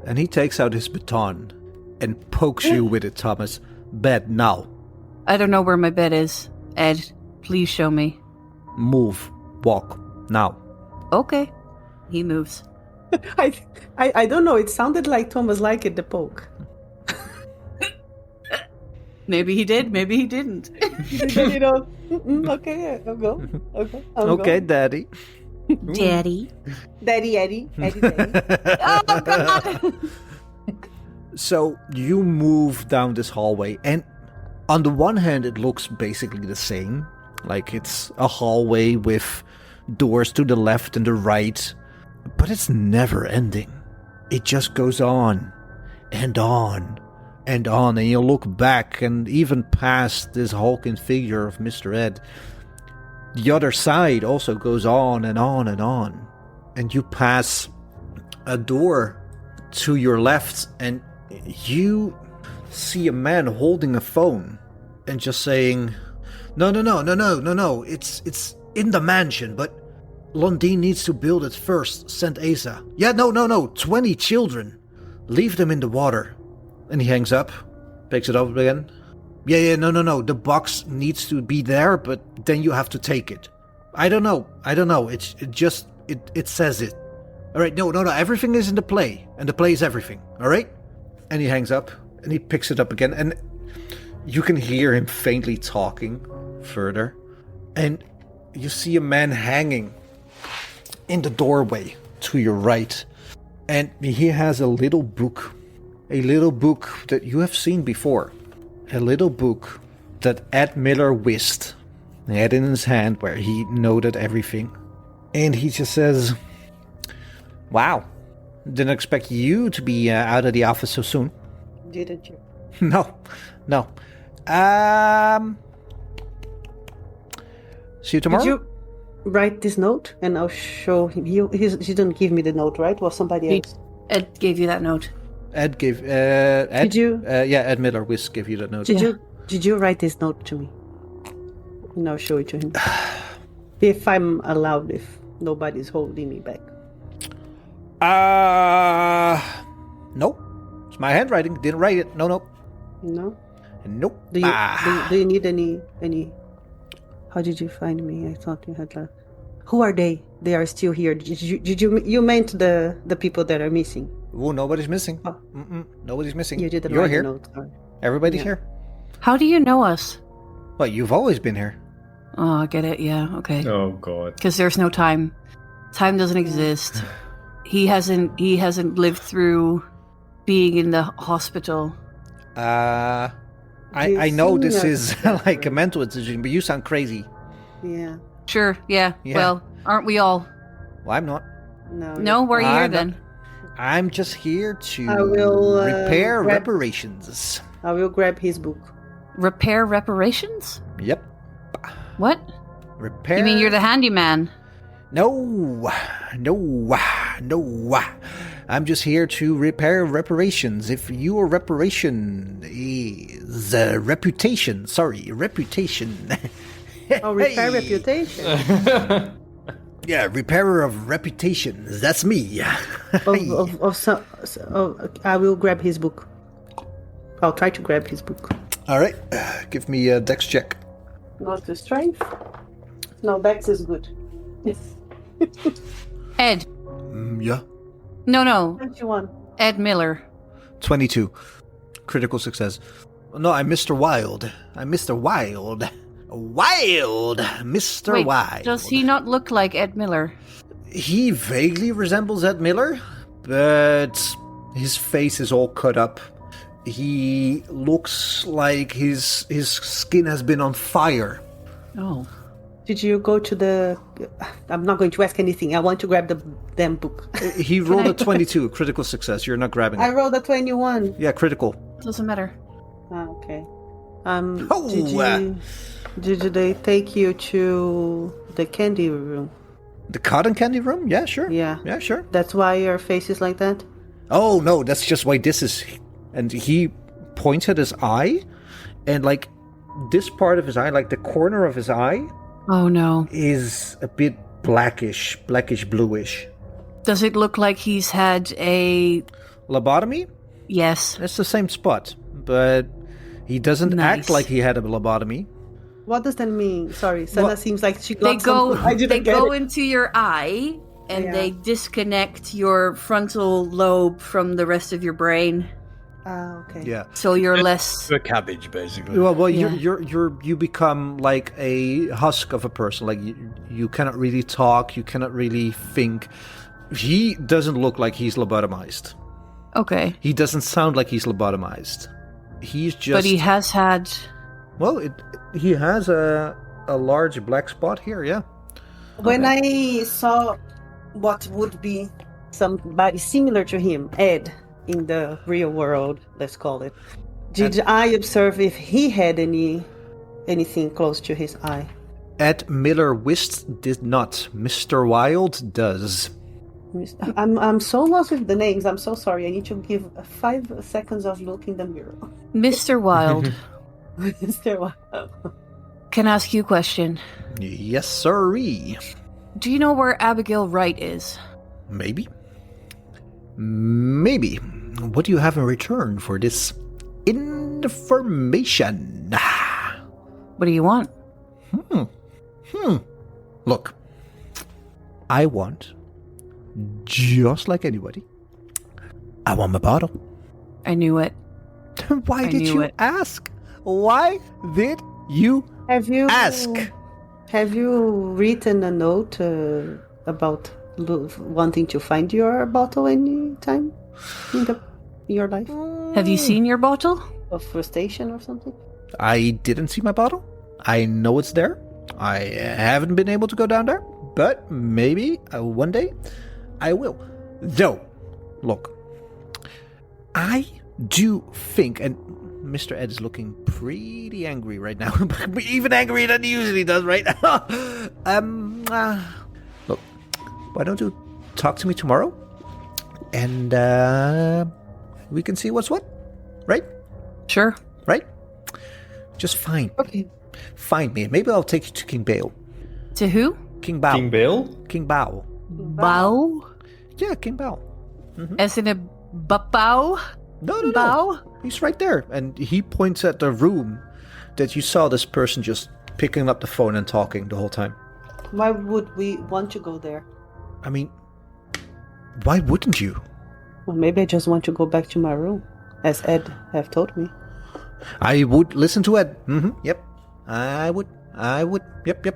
B: And he takes out his baton and pokes you with it, Thomas. Bed now.
E: I don't know where my bed is. Ed, please show me.
B: Move. Walk. Now.
E: Okay. He moves.
C: I don't know. It sounded like Thomas liked it, the poke.
E: Maybe he did, maybe he didn't.
C: You know, okay, I'll go. Okay, I'll
B: Okay,
C: go.
B: Daddy.
E: Daddy.
C: Daddy, Eddie.
E: Oh, God!
B: So you move down this hallway, and on the one hand, it looks basically the same. Like it's a hallway with doors to the left and the right, but it's never ending. It just goes on and on and on, and you look back and even past this hulking figure of Mr. Ed. The other side also goes on and on and on, and you pass a door to your left, and you see a man holding a phone and just saying, no, it's in the mansion, but Lundin needs to build it first, sent Asa. Yeah, no, 20 children. Leave them in the water. And he hangs up, picks it up again. Yeah, no, the box needs to be there, but then you have to take it. I don't know, it says it. Alright, no, everything is in the play, and the play is everything, alright? And he hangs up, and he picks it up again, and you can hear him faintly talking further. And you see a man hanging in the doorway to your right. And he has a little book that you have seen before. A little book that Ed Miller whisked. He had in his hand where he noted everything. And he just says, wow, didn't expect you to be out of the office so soon.
C: Didn't you?
B: No. See you tomorrow?
C: Did you write this note? And I'll show him. He didn't give me the note, right? Was somebody else?
E: Ed gave you that note.
B: Ed gave... Ed?
C: Did you?
B: Ed Miller Whisk gave you that note.
C: Did you write this note to me? And I'll show it to him. If I'm allowed, if nobody's holding me back.
B: Nope. It's my handwriting. Didn't write it. No.
C: No?
B: Nope.
C: Do you need any... How did you find me? I thought you had left. Who are they? They are still here. You meant the people that are missing?
B: Oh, nobody's missing.
C: Oh.
B: Nobody's missing.
C: You didn't
B: You're
C: write
B: here.
C: a note. Sorry.
B: Everybody's
C: Yeah.
B: here.
E: How do you know us?
B: Well, you've always been here.
E: Oh, I get it. Yeah, okay.
F: Oh god.
E: Because there's no time. Time doesn't exist. He hasn't lived through being in the hospital.
B: I know this is like a mental institution, but you sound crazy.
C: Yeah.
E: Sure, yeah.
B: Yeah.
E: Well, aren't we all?
B: Well, I'm not.
E: No, we're here
B: I'm
E: then.
B: not. I'm just here to
C: I will,
B: repair
C: grab-
B: reparations.
C: I will grab his book.
E: Repair reparations?
B: Yep.
E: What?
B: Repair.
E: You mean you're the handyman?
B: No. I'm just here to repair reparations. If your reparation is reputation.
C: Oh, repair
B: Hey.
C: reputation.
B: Yeah, repairer of reputations. That's me.
C: I will grab his book. I'll try to grab his book.
B: All right. Give me a dex check.
C: Not the strength. No, Dex is good.
E: Ed.
B: Yeah.
E: No.
C: 21.
E: Ed Miller.
B: 22. Critical success. No, I'm Mr. Wild. Mr.
E: Wait,
B: Wild.
E: does he not look like Ed Miller?
B: He vaguely resembles Ed Miller, but his face is all cut up. He looks like his skin has been on fire.
E: Oh.
C: Did you go to the... I'm not going to ask anything. I want to grab the damn book.
B: He rolled a 22, critical success. You're not grabbing
C: I
B: it.
C: rolled a 21.
B: Yeah, critical.
E: Doesn't matter.
C: Ah, okay.
B: Oh,
C: Did they take you to the candy room?
B: The cotton candy room? Yeah, sure.
C: Yeah.
B: Yeah, sure.
C: That's why your face is like that?
B: Oh, no, that's just why this is... And he points at his eye, and like this part of his eye, like the corner of his eye,
E: Oh no.
B: is a bit blackish, bluish.
E: Does it look like he's had a...
B: Lobotomy?
E: Yes.
B: It's the same spot, but he doesn't
E: Nice.
B: act like he had a lobotomy.
C: What does that mean? Sorry, Senna
B: Well,
C: seems like she
E: They
C: got
E: go
C: something. I didn't
E: they
C: get
E: go
C: it.
E: into your eye and
C: Yeah.
E: they disconnect your frontal lobe from the rest of your brain.
C: Ah, okay.
B: Yeah.
E: So you're less...
D: A cabbage, basically.
B: Well,
E: Yeah.
B: you become like a husk of a person. Like you cannot really talk, you cannot really think. He doesn't look like he's lobotomized.
E: Okay.
B: He doesn't sound like he's lobotomized. He's just.
E: But he has had...
B: Well, he has a large black spot here. Yeah.
C: When I saw what would be somebody similar to him, Ed, in the real world, let's call it, did I observe if he had anything close to his eye?
B: Ed Miller Wist did not. Mr. Wild does.
C: I'm so lost with the names. I'm so sorry. I need to give 5 seconds of look in the mirror.
E: Mr. Wild,
C: Mr. Wild.
E: can I ask you a question?
B: Yes, sirree.
E: Do you know where Abigail Wright is?
B: Maybe. Maybe. What do you have in return for this information?
E: What do you want?
B: Look, I want, just like anybody, I want my bottle.
E: I knew it.
B: Why
E: I
B: did
E: knew
B: you
E: it.
B: ask? Why did you
C: Have you
B: ask?
C: Have you written a note about wanting to find your bottle any time in your life
E: Have you seen your bottle?
C: of frustration or something?
B: I didn't see my bottle. I know it's there. I haven't been able to go down there, but maybe one day I will. Though, look, I do think, and Mr. Ed is looking pretty angry right now, even angrier than he usually does right now. Look, why don't you talk to me tomorrow, and we can see what's what, right?
E: Sure.
B: Right? Just find
C: Okay.
B: me. Maybe I'll take you to King Bale.
E: To who?
B: King Bao.
F: King Bale?
B: King Bao.
E: Bao?
B: Yeah, King Bao.
E: As in a bao?
B: No.
E: Bao?
B: He's right there. And he points at the room that you saw this person just picking up the phone and talking the whole time.
C: Why would we want to go there?
B: I mean, why wouldn't you?
C: Well, maybe I just want to go back to my room, as Ed have told me.
B: I would listen to Ed. Yep. I would. Yep.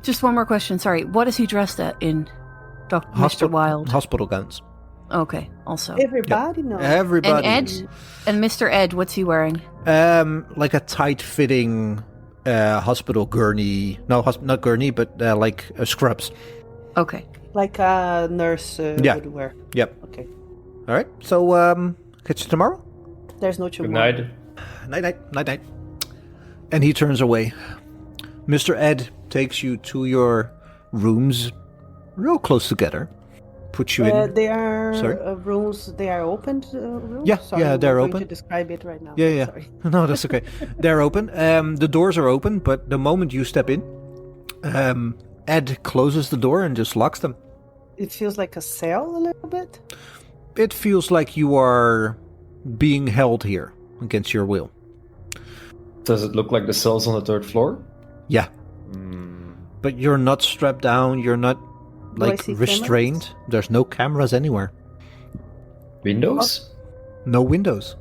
E: Just one more question. Sorry. What is he dressed in? Mr. Wild.
B: Hospital gowns.
E: Okay. Also.
C: Everybody knows.
B: Everybody.
E: And Ed? And Mr. Ed, what's he wearing?
B: Like a tight-fitting hospital gurney. No, not gurney, but like scrubs.
E: Okay.
C: Like a nurse would wear.
B: Yep.
C: Okay.
B: All right. So, catch you tomorrow.
C: There's no
F: Good
C: tomorrow.
F: night.
B: Night. And he turns away. Mr. Ed takes you to your rooms, real close together. Puts you in.
C: They are
B: Sorry?
C: rooms. They are opened rooms.
B: Yeah,
C: Sorry,
B: yeah, they're
C: I'm going
B: open.
C: to describe it right now.
B: Yeah.
C: Sorry.
B: No, that's okay. They're open. The doors are open, but the moment you step in, Ed closes the door and just locks them.
C: It feels like a cell a little bit.
B: It feels like you are being held here against your will.
F: Does it look like the cells on the third floor?
B: Yeah. But you're not strapped down. You're not
C: Do I
B: like
C: see
B: restrained.
C: cameras?
B: There's no cameras anywhere.
F: Windows?
B: No windows.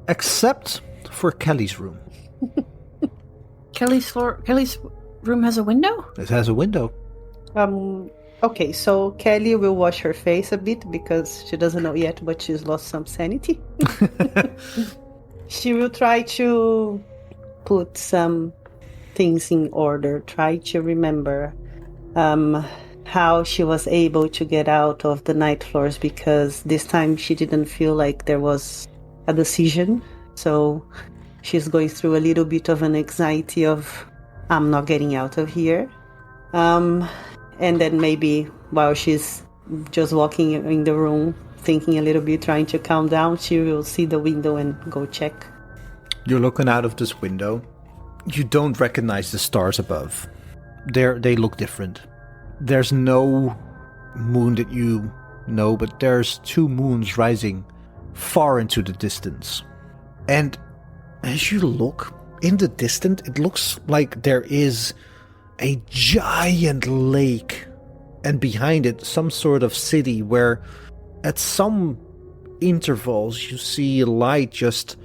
B: Except for Kelly's room.
E: Kelly's room has a window?
B: It has a window.
C: Okay, so Kelly will wash her face a bit because she doesn't know yet, but she's lost some sanity. She will try to put some things in order, try to remember how she was able to get out of the night floors, because this time she didn't feel like there was a decision. So she's going through a little bit of an anxiety of, I'm not getting out of here. And then maybe while she's just walking in the room, thinking a little bit, trying to calm down, she will see the window and go check.
B: You're looking out of this window. You don't recognize the stars above. They look different. There's no moon that you know, but there's two moons rising far into the distance. And as you look in the distance, it looks like there is a giant lake, and behind it some sort of city where at some intervals you see light just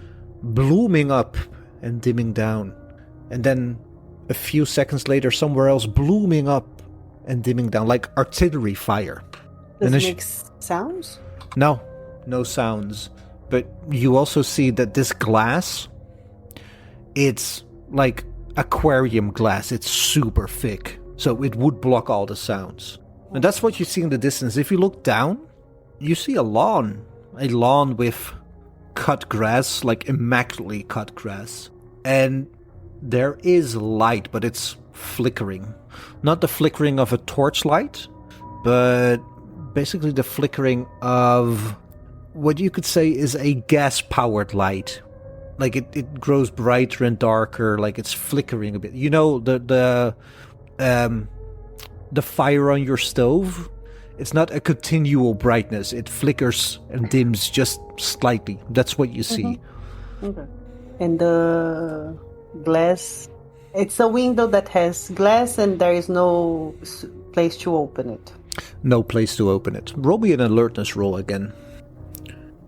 B: blooming up and dimming down, and then a few seconds later somewhere else blooming up and dimming down, like artillery fire.
C: Does
B: And
C: it
B: as
C: make sounds?
B: no sounds, but you also see that this glass, it's like aquarium glass. It's super thick, so it would block all the sounds. And that's what you see in the distance. If you look down, you see a lawn with cut grass, like immaculately cut grass. And there is light, but it's flickering. Not the flickering of a torchlight, but basically the flickering of what you could say is a gas-powered light. Like it grows brighter and darker, like it's flickering a bit. You know, the the fire on your stove, it's not a continual brightness. It flickers and dims just slightly. That's what you see.
C: Okay. And the glass, it's a window that has glass and there is no place to open it.
B: No place to open it. Roll me an alertness roll again.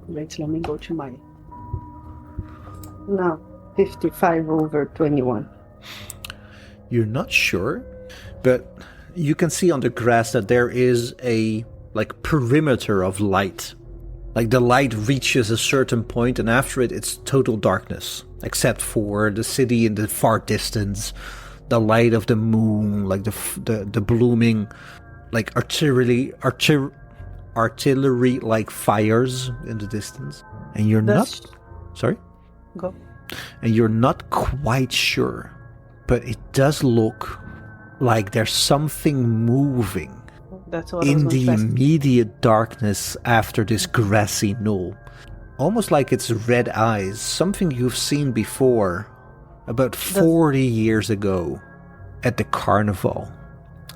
C: Wait, let me go to my... No, 55 over 21.
B: You're not sure, but you can see on the grass that there is a perimeter of light. Like the light reaches a certain point, and after it, it's total darkness, except for the city in the far distance, the light of the moon, like the blooming, like artillery like fires in the distance, and you're not. Sorry.
C: Go.
B: And you're not quite sure, but it does look like there's something moving.
C: That's what
B: in the immediate darkness after this grassy knoll. Almost like it's red eyes, something you've seen before, about 40 years ago, at the carnival.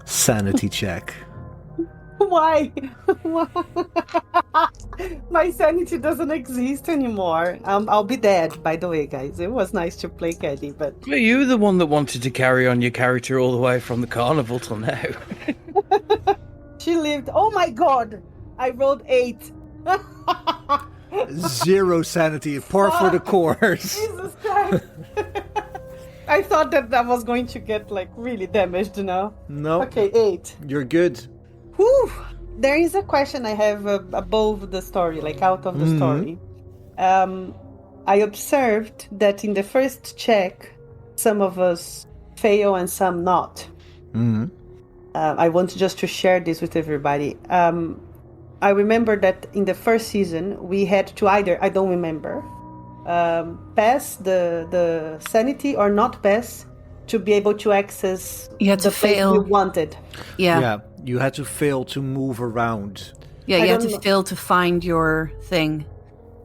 B: Sanity check.
C: Why? My sanity doesn't exist anymore. I'll be dead, by the way, guys. It was nice to play Caddy, but...
D: Were you the one that wanted to carry on your character all the way from the carnival till now?
C: She lived. Oh my god! I rolled 8.
B: 0 sanity. Par for the course.
C: Jesus Christ! I thought that was going to get really damaged now.
B: No.
C: Okay, 8.
B: You're good.
C: Whew! There is a question I have above the story, out of the story. I observed that in the first check, some of us fail and some not.
B: Mm-hmm.
C: I want just to share this with everybody. I remember that in the first season, we had to either, I don't remember, pass the sanity or not pass to be able to access
E: You had to
C: the place
E: fail.
C: we wanted.
E: Yeah.
B: You had to fail to move around.
E: Yeah,
C: I
E: you had
C: don't
E: to
C: know.
E: fail to find your thing,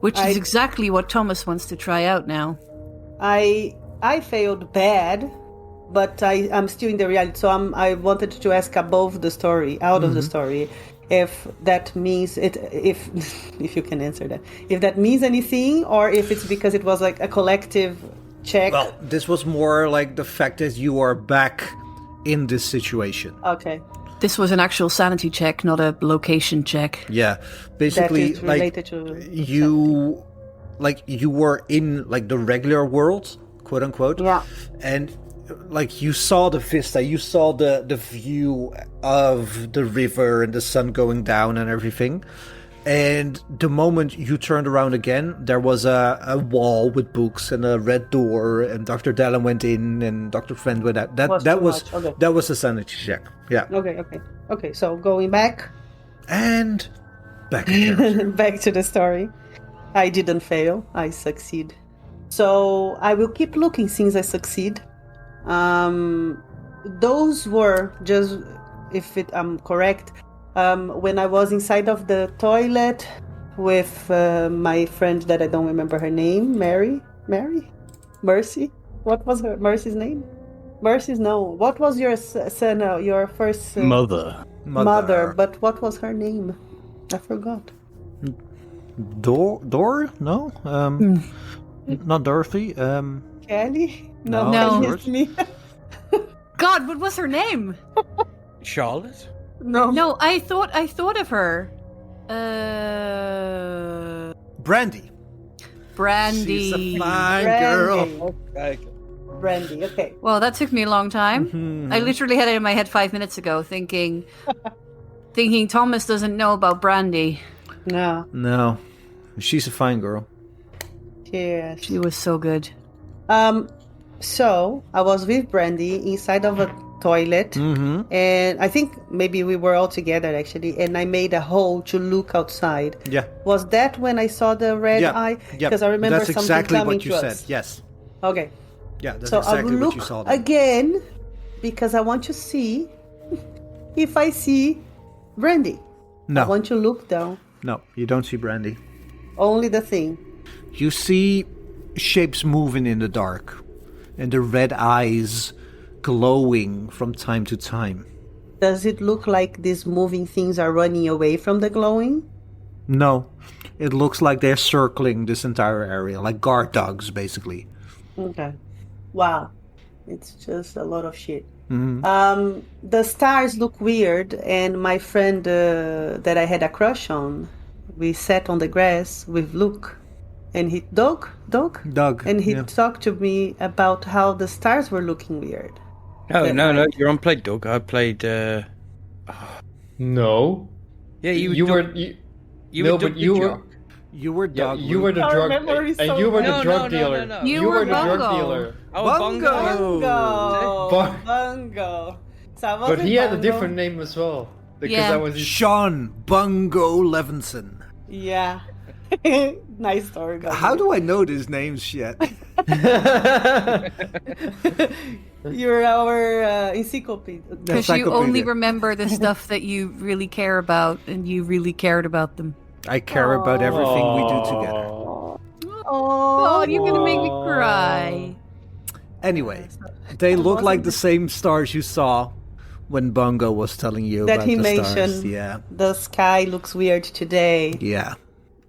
E: which is exactly what Thomas wants to try out now.
C: I failed bad, but I'm still in the reality. So I wanted to ask above the story, out of the story, if that means it. If you can answer that, if that means anything, or if it's because it was a collective check.
B: Well, this was more like the fact that you are back in this situation.
C: Okay.
E: This was an actual sanity check, not a location check.
B: Yeah, basically,
C: That is related to
B: you were in the regular world, quote unquote.
C: Yeah.
B: And you saw the vista, you saw the view of the river and the sun going down and everything. And the moment you turned around again, there was a wall with books and a red door, and Dr. Dallin went in and Dr. Friend went out. That was
C: Okay.
B: that was a sanity check. Yeah.
C: Okay. So going back
B: And back again.
C: back to the story. I didn't fail. I succeed. So I will keep looking since I succeed. Those were just, if I'm correct, when I was inside of the toilet with my friend that I don't remember her name, Mary, Mercy. What was Mercy's name? Mercy's no. What was your son? Your first
D: Mother.
C: mother? But what was her name? I forgot.
B: Dor? No. Not Dorothy.
C: Kelly?
B: No.
E: No.
C: Kelly is me.
E: God, what was her name?
D: Charlotte?
C: No.
E: No, I thought of her.
B: Brandy.
E: Brandy.
B: She's a fine girl.
C: Brandy. Okay.
E: Well, that took me a long time. I literally had it in my head 5 minutes ago, thinking Thomas doesn't know about Brandy.
C: No.
B: No. She's a fine girl.
C: Yes.
E: She was so good.
C: So I was with Brandy inside of a toilet, and I think maybe we were all together actually. And I made a hole to look outside.
B: Yeah.
C: Was that when I saw the red eye?
B: Yeah.
C: Because I remember
B: that's
C: something
B: exactly
C: coming
B: what you
C: to
B: said.
C: us.
B: Yes.
C: Okay.
B: Yeah, that's
C: So
B: exactly
C: I will
B: what you
C: look
B: saw. Then.
C: again because I want to see if I see Brandy. I
B: No.
C: want to look down.
B: No, you don't see Brandy.
C: Only the thing.
B: You see shapes moving in the dark, and the red eyes glowing from time to time.
C: Does it look like these moving things are running away from the glowing?
B: No, it looks like they're circling this entire area, like guard dogs, basically.
C: Okay. Wow. It's just a lot of shit.
B: Mm-hmm.
C: The stars look weird, and my friend that I had a crush on, we sat on the grass with Luke, and he Doug, and he talked to me about how the stars were looking weird.
D: No, you're on played Doug. I played.
F: No.
D: Yeah,
F: You were.
B: You were Doug.
F: You were the drug, and you were the drug dealer.
D: No.
F: You were the
E: Bungo.
F: drug dealer.
D: Oh,
C: Bungo. So I
F: But he had a
C: Bungo.
F: different name as well. Because
E: Yeah.
F: I was his...
B: Sean Bungo Levinson.
C: Yeah. Nice story. by the
B: How
C: way.
B: do I know these names yet?
C: You're our encyclopedia.
E: Because you only remember the stuff that you really care about, and you really cared about them.
B: I care about everything we do together.
E: Oh, you're gonna make me cry.
B: Anyway, they look like the same stars you saw when Bungo was telling you
C: That
B: about
C: he
B: the stars.
C: mentioned.
B: Yeah,
C: The sky looks weird today.
B: yeah.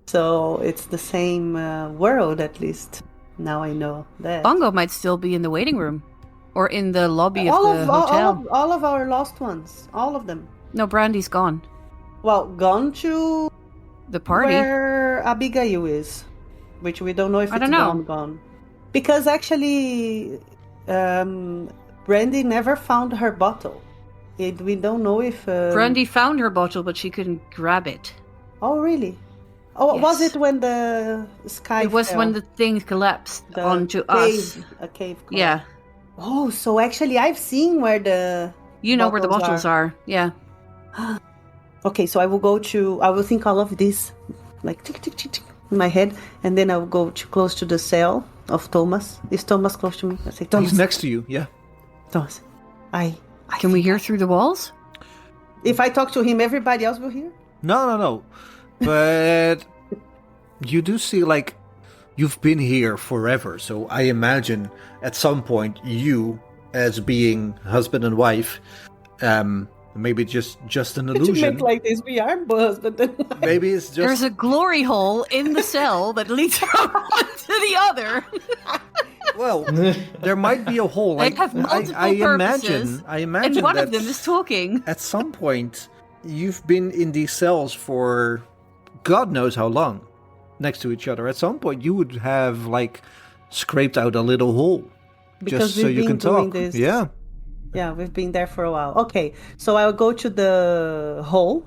C: So it's the same world, at least. Now I know that.
E: Bongo might still be in the waiting room, or in the lobby of the hotel.
C: all of our lost ones. All of them.
E: No, Brandy's gone.
C: Well, gone to
E: The party.
C: where Abigail is, which we don't know if
E: I
C: it's
E: don't know.
C: gone. Because actually, Brandy never found her bottle. We don't know if...
E: Brandy found her bottle, but she couldn't grab it.
C: Oh, really? Oh, was
E: Yes.
C: it when the sky
E: It was
C: fell?
E: when the thing collapsed
C: The
E: onto
C: cave,
E: us.
C: A cave.
E: Yeah.
C: Oh, so actually I've seen where the...
E: You know where the bottles are. Yeah.
C: Okay, so I will think all of this, like tick, tick, tick, tick, in my head, and then I will go close to the cell of Thomas. Is Thomas close to me? I say, Thomas.
B: He's next to you. Yeah.
C: Thomas, I
E: Can we hear through the walls?
C: if I talk to him, everybody else will hear?
B: No. But you do see, like, you've been here forever. So I imagine at some point you, as being husband and wife, maybe just an
C: Did you
B: illusion.
C: make like this? We are husband and wife.
B: Maybe it's just
E: There's a glory hole in the cell that leads from one to the other.
B: well, there might be a hole.
E: They
B: Like,
E: have multiple
B: I
E: purposes,
B: imagine
E: and one
B: that
E: of them is talking.
B: at some point you've been in these cells for God knows how long, next to each other. At some point you would have like scraped out a little hole
C: Because
B: just so
C: we've
B: you
C: been
B: can
C: doing
B: talk.
C: this.
B: Yeah.
C: Yeah, we've been there for a while. Okay, so I'll go to the hole.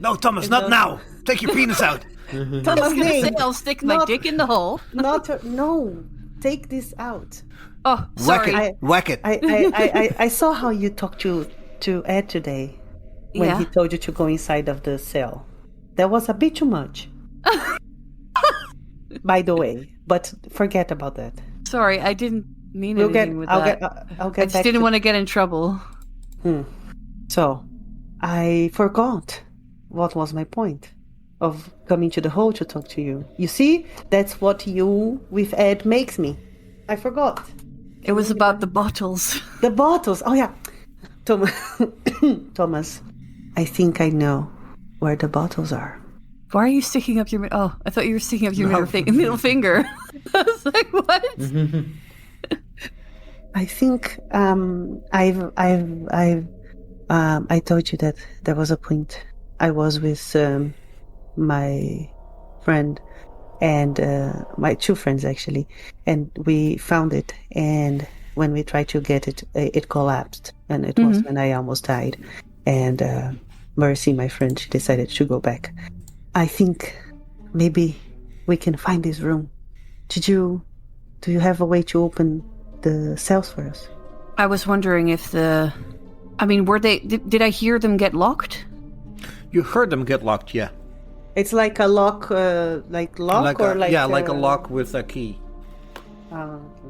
B: No, Thomas, not now. Take your penis out.
C: Thomas,
E: I was gonna
C: name.
E: say I'll stick my
C: Not-
E: dick in the hole.
C: No, take this out.
E: Oh, sorry.
B: Whack it.
C: I saw how you talked to Ed today when
E: Yeah.
C: he told you to go inside of the cell. That was a bit too much. By the way, but forget about that.
E: Sorry, I didn't mean
C: We'll get.
E: anything with
C: I'll
E: that.
C: get. I'll
E: I
C: get
E: just
C: back.
E: didn't
C: to,
E: want to get in trouble.
C: So, I forgot what was my point of coming to the hole to talk to you. You see, that's what you with Ed makes me. I forgot.
E: It was about the bottles.
C: The bottles. Oh yeah, Thomas. Thomas, I think I know where the bottles are.
E: Why are you sticking up your... Oh, I thought you were sticking up your middle finger. I was like, what?
C: I think I told you that there was a point. I was with my friend and my two friends actually, and we found it. And when we tried to get it, it collapsed, and it was when I almost died. And Mercy, my friend, she decided to go back. I think maybe we can find this room. Do you have a way to open the cells for us?
E: I was wondering if the... I mean, were they... Did I hear them get locked?
B: You heard them get locked, yeah.
C: It's like a lock, like lock or like...
B: yeah, like a lock with a key.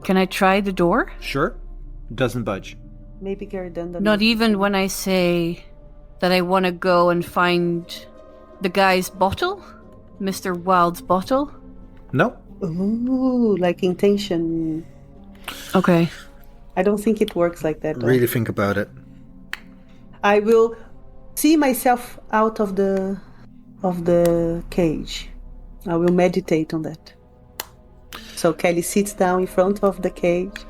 E: Can I try the door?
B: Sure. Doesn't budge.
C: Maybe Gary Dundon.
E: Not even when I say that I want to go and find the guy's bottle? Mr. Wild's bottle?
B: No.
C: Ooh, like intention.
E: Okay.
C: I don't think it works like that. Though.
B: Really think about it.
C: I will see myself out of the cage. I will meditate on that. So Kelly sits down in front of the cage,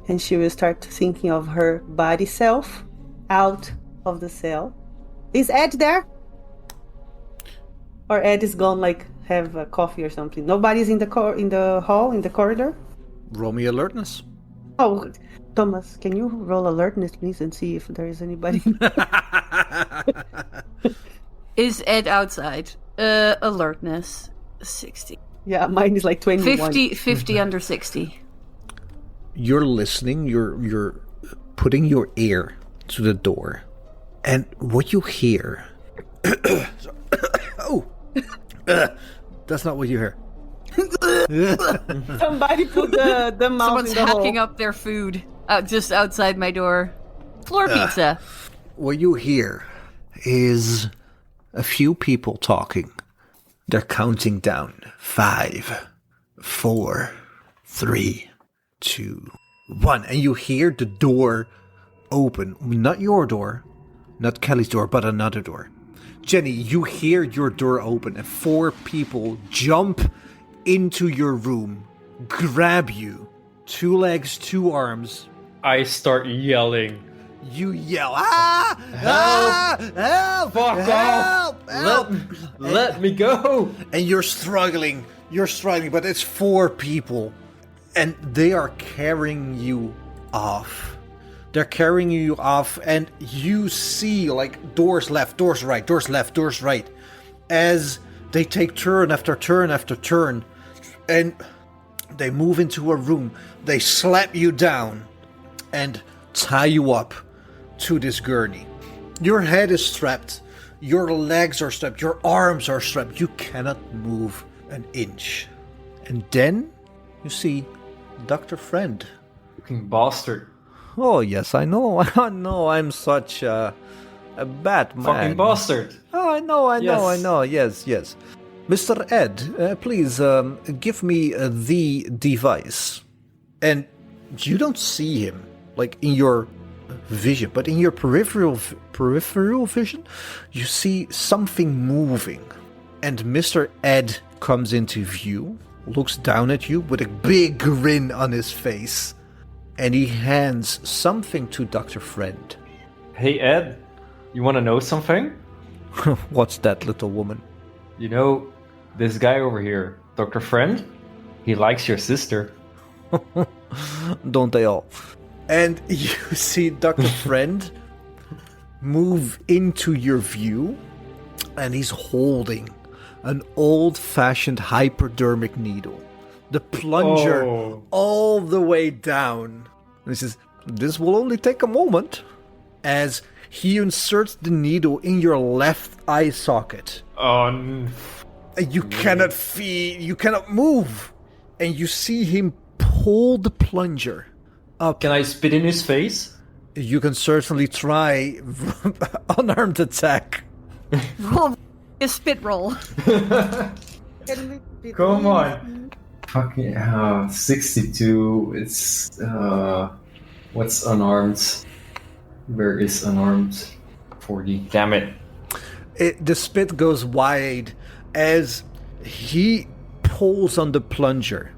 C: and she will start thinking of her body self out of the cell. Is Ed there? Or Ed is gone, like have a coffee or something. Nobody's in the hall, in the corridor.
B: Roll me alertness.
C: Oh, Thomas, can you roll alertness, please, and see if there is anybody?
E: Is Ed outside? Alertness 60.
C: Yeah, mine is like 21.
E: 50 under 60.
B: You're listening. You're putting your ear to the door, and what you hear. That's not what you hear.
C: Somebody put the mouse
E: Someone's
C: in the
E: hacking
C: hole.
E: up their food just outside my door. Floor pizza.
B: What you hear is a few people talking. They're counting down. 5, 4, 3, 2, 1. And you hear the door open. Not your door, not Kelly's door, but another door. Jenny, you hear your door open and 4 people jump into your room, grab you. 2 legs, 2 arms.
F: I start yelling.
B: You yell, ah! Help! Help!
F: Fuck
B: Help!
F: off!
B: Help!
F: Let me go!
B: And you're struggling, but it's 4 people. And they are carrying you off. They're carrying you off, and you see, like, doors left, doors right, doors left, doors right. As they take turn after turn after turn. And they move into a room. They slap you down and tie you up to this gurney. Your head is strapped. Your legs are strapped. Your arms are strapped. You cannot move an inch. And then you see Dr. Friend.
F: Fucking bastard.
B: Oh, yes, I know. I know I'm such a bad man.
F: Fucking bastard.
B: Oh, I know.
F: Yes.
B: Yes. Mr. Ed, please give me the device. And you don't see him, like, in your vision, but in your peripheral vision, you see something moving. And Mr. Ed comes into view, looks down at you with a big grin on his face, and he hands something to Dr. Friend.
F: Hey Ed, you wanna know something?
B: What's that, little woman?
F: You know, this guy over here, Dr. Friend, he likes your sister.
B: Don't they all? And you see Dr. Friend move into your view, and he's holding an old-fashioned hypodermic needle. The plunger all the way down. And he says, "This will only take a moment." As he inserts the needle in your left eye socket. And you cannot feel, you cannot move. And you see him pull the plunger up.
F: Can I spit in his face?
B: You can certainly try unarmed attack.
E: Roll a spit roll.
F: Come on. Fucking 62. It's what's unarmed? Where is unarmed? 40. Damn it.
B: The spit goes wide as he pulls on the plunger.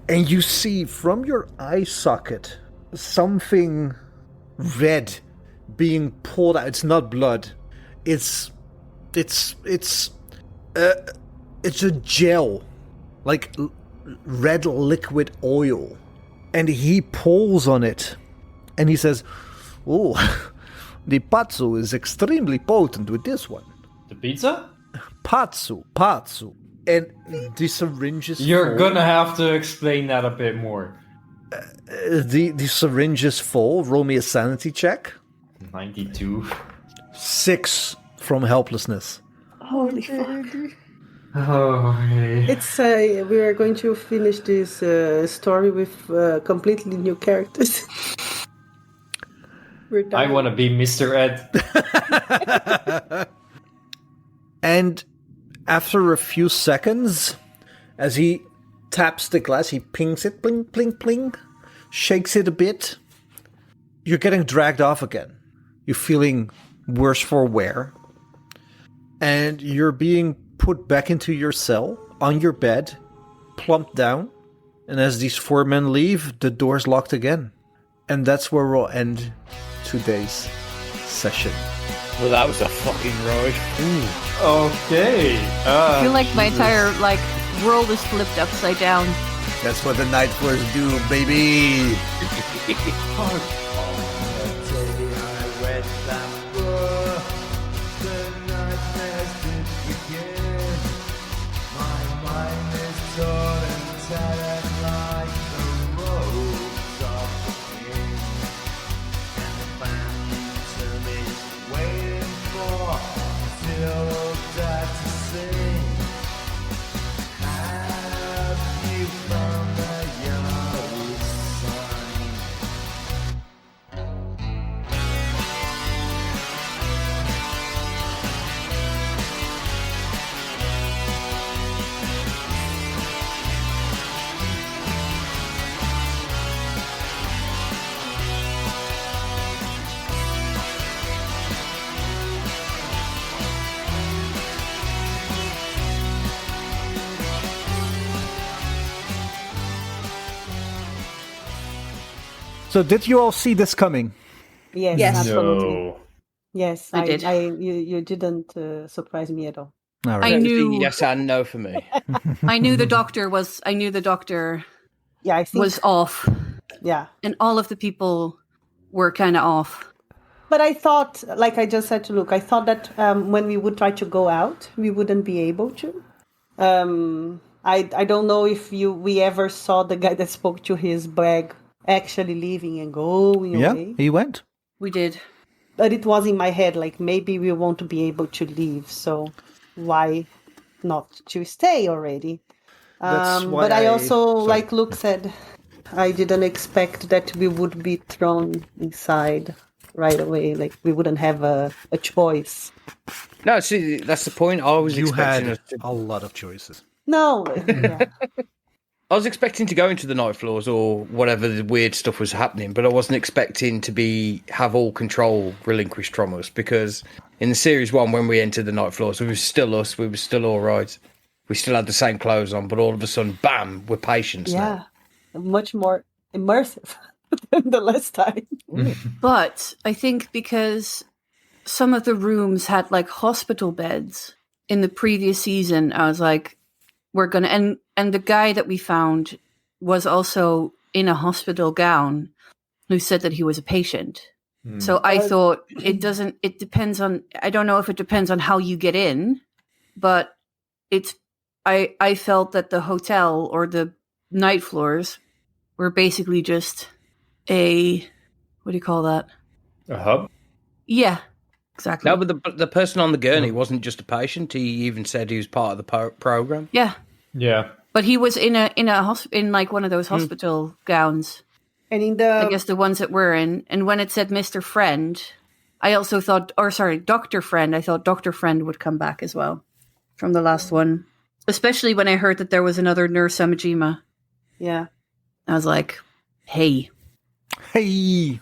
B: And you see from your eye socket something red being pulled out. It's not blood. It's a gel, like red liquid oil. And he pulls on it, and he says, "Oh, the patsu is extremely potent with this one."
F: The pizza?
B: Patsu. And the syringes.
F: You're gonna have to explain that a bit more.
B: The syringes full. Roll me a sanity check.
F: 92.
B: 6 from helplessness.
C: Holy fuck.
F: Oh,
C: It's we are going to finish this story with completely new characters. We're done.
F: I want to be Mr. Ed.
B: And after a few seconds, as he taps the glass, he pings it, pling, pling, pling, shakes it a bit, you're getting dragged off again. You're feeling worse for wear. And you're being put back into your cell, on your bed, plumped down. And as these 4 men leave, the door's locked again. And that's where we'll end today's session.
D: Well, that was a fucking ride.
F: Okay.
E: I feel like my entire world is flipped upside down.
B: That's what the Night Force do, baby! So did you all see this coming?
C: Yes,
E: Yes.
C: absolutely.
F: No.
C: Yes,
E: I did.
C: You didn't surprise me at all.
B: All
E: I
B: right.
E: knew.
D: Yes and no for me.
E: I knew the doctor was. I knew the doctor
C: Yeah, I think.
E: was off,
C: Yeah.
E: and all of the people were kind of off.
C: But I thought, like I just said to Luke, I thought that when we would try to go out, we wouldn't be able to. I don't know if we ever saw the guy that spoke to his bag actually leaving and going
B: Yeah,
C: away.
B: he went.
E: We did.
C: But it was in my head, like maybe we won't be able to leave, so why not to stay already?
B: That's why
C: But I also,
B: sorry.
C: like Luke said, I didn't expect that we would be thrown inside right away. Like we wouldn't have a choice.
D: No, see, that's the point. I was
B: You
D: expecting
B: had
D: us to...
B: a lot of choices.
C: No. Yeah.
D: I was expecting to go into the night floors or whatever the weird stuff was happening, but I wasn't expecting to have all control relinquished from us, because in the series 1, when we entered the night floors, we were still us, we were still all right. We still had the same clothes on, but all of a sudden, bam, we're patients now.
C: Yeah. Much more immersive than the last time.
E: But I think because some of the rooms had like hospital beds in the previous season, I was like, we're gonna and the guy that we found was also in a hospital gown who said that he was a patient. So I thought it depends on, I don't know if it depends on how you get in, but I felt that the hotel or the night floors were basically just what do you call that?
F: A hub?
E: Yeah, exactly.
D: No, but the person on the gurney wasn't just a patient. He even said he was part of the program.
E: Yeah,
F: Yeah.
E: but he was in like one of those hospital gowns.
C: And in
E: I guess the ones that we're in. And when it said Mr. Friend, I also thought, Dr. Friend, I thought Dr. Friend would come back as well from the last one. Especially when I heard that there was another Nurse Amajima.
C: yeah.
E: I was like, hey.
B: Hey!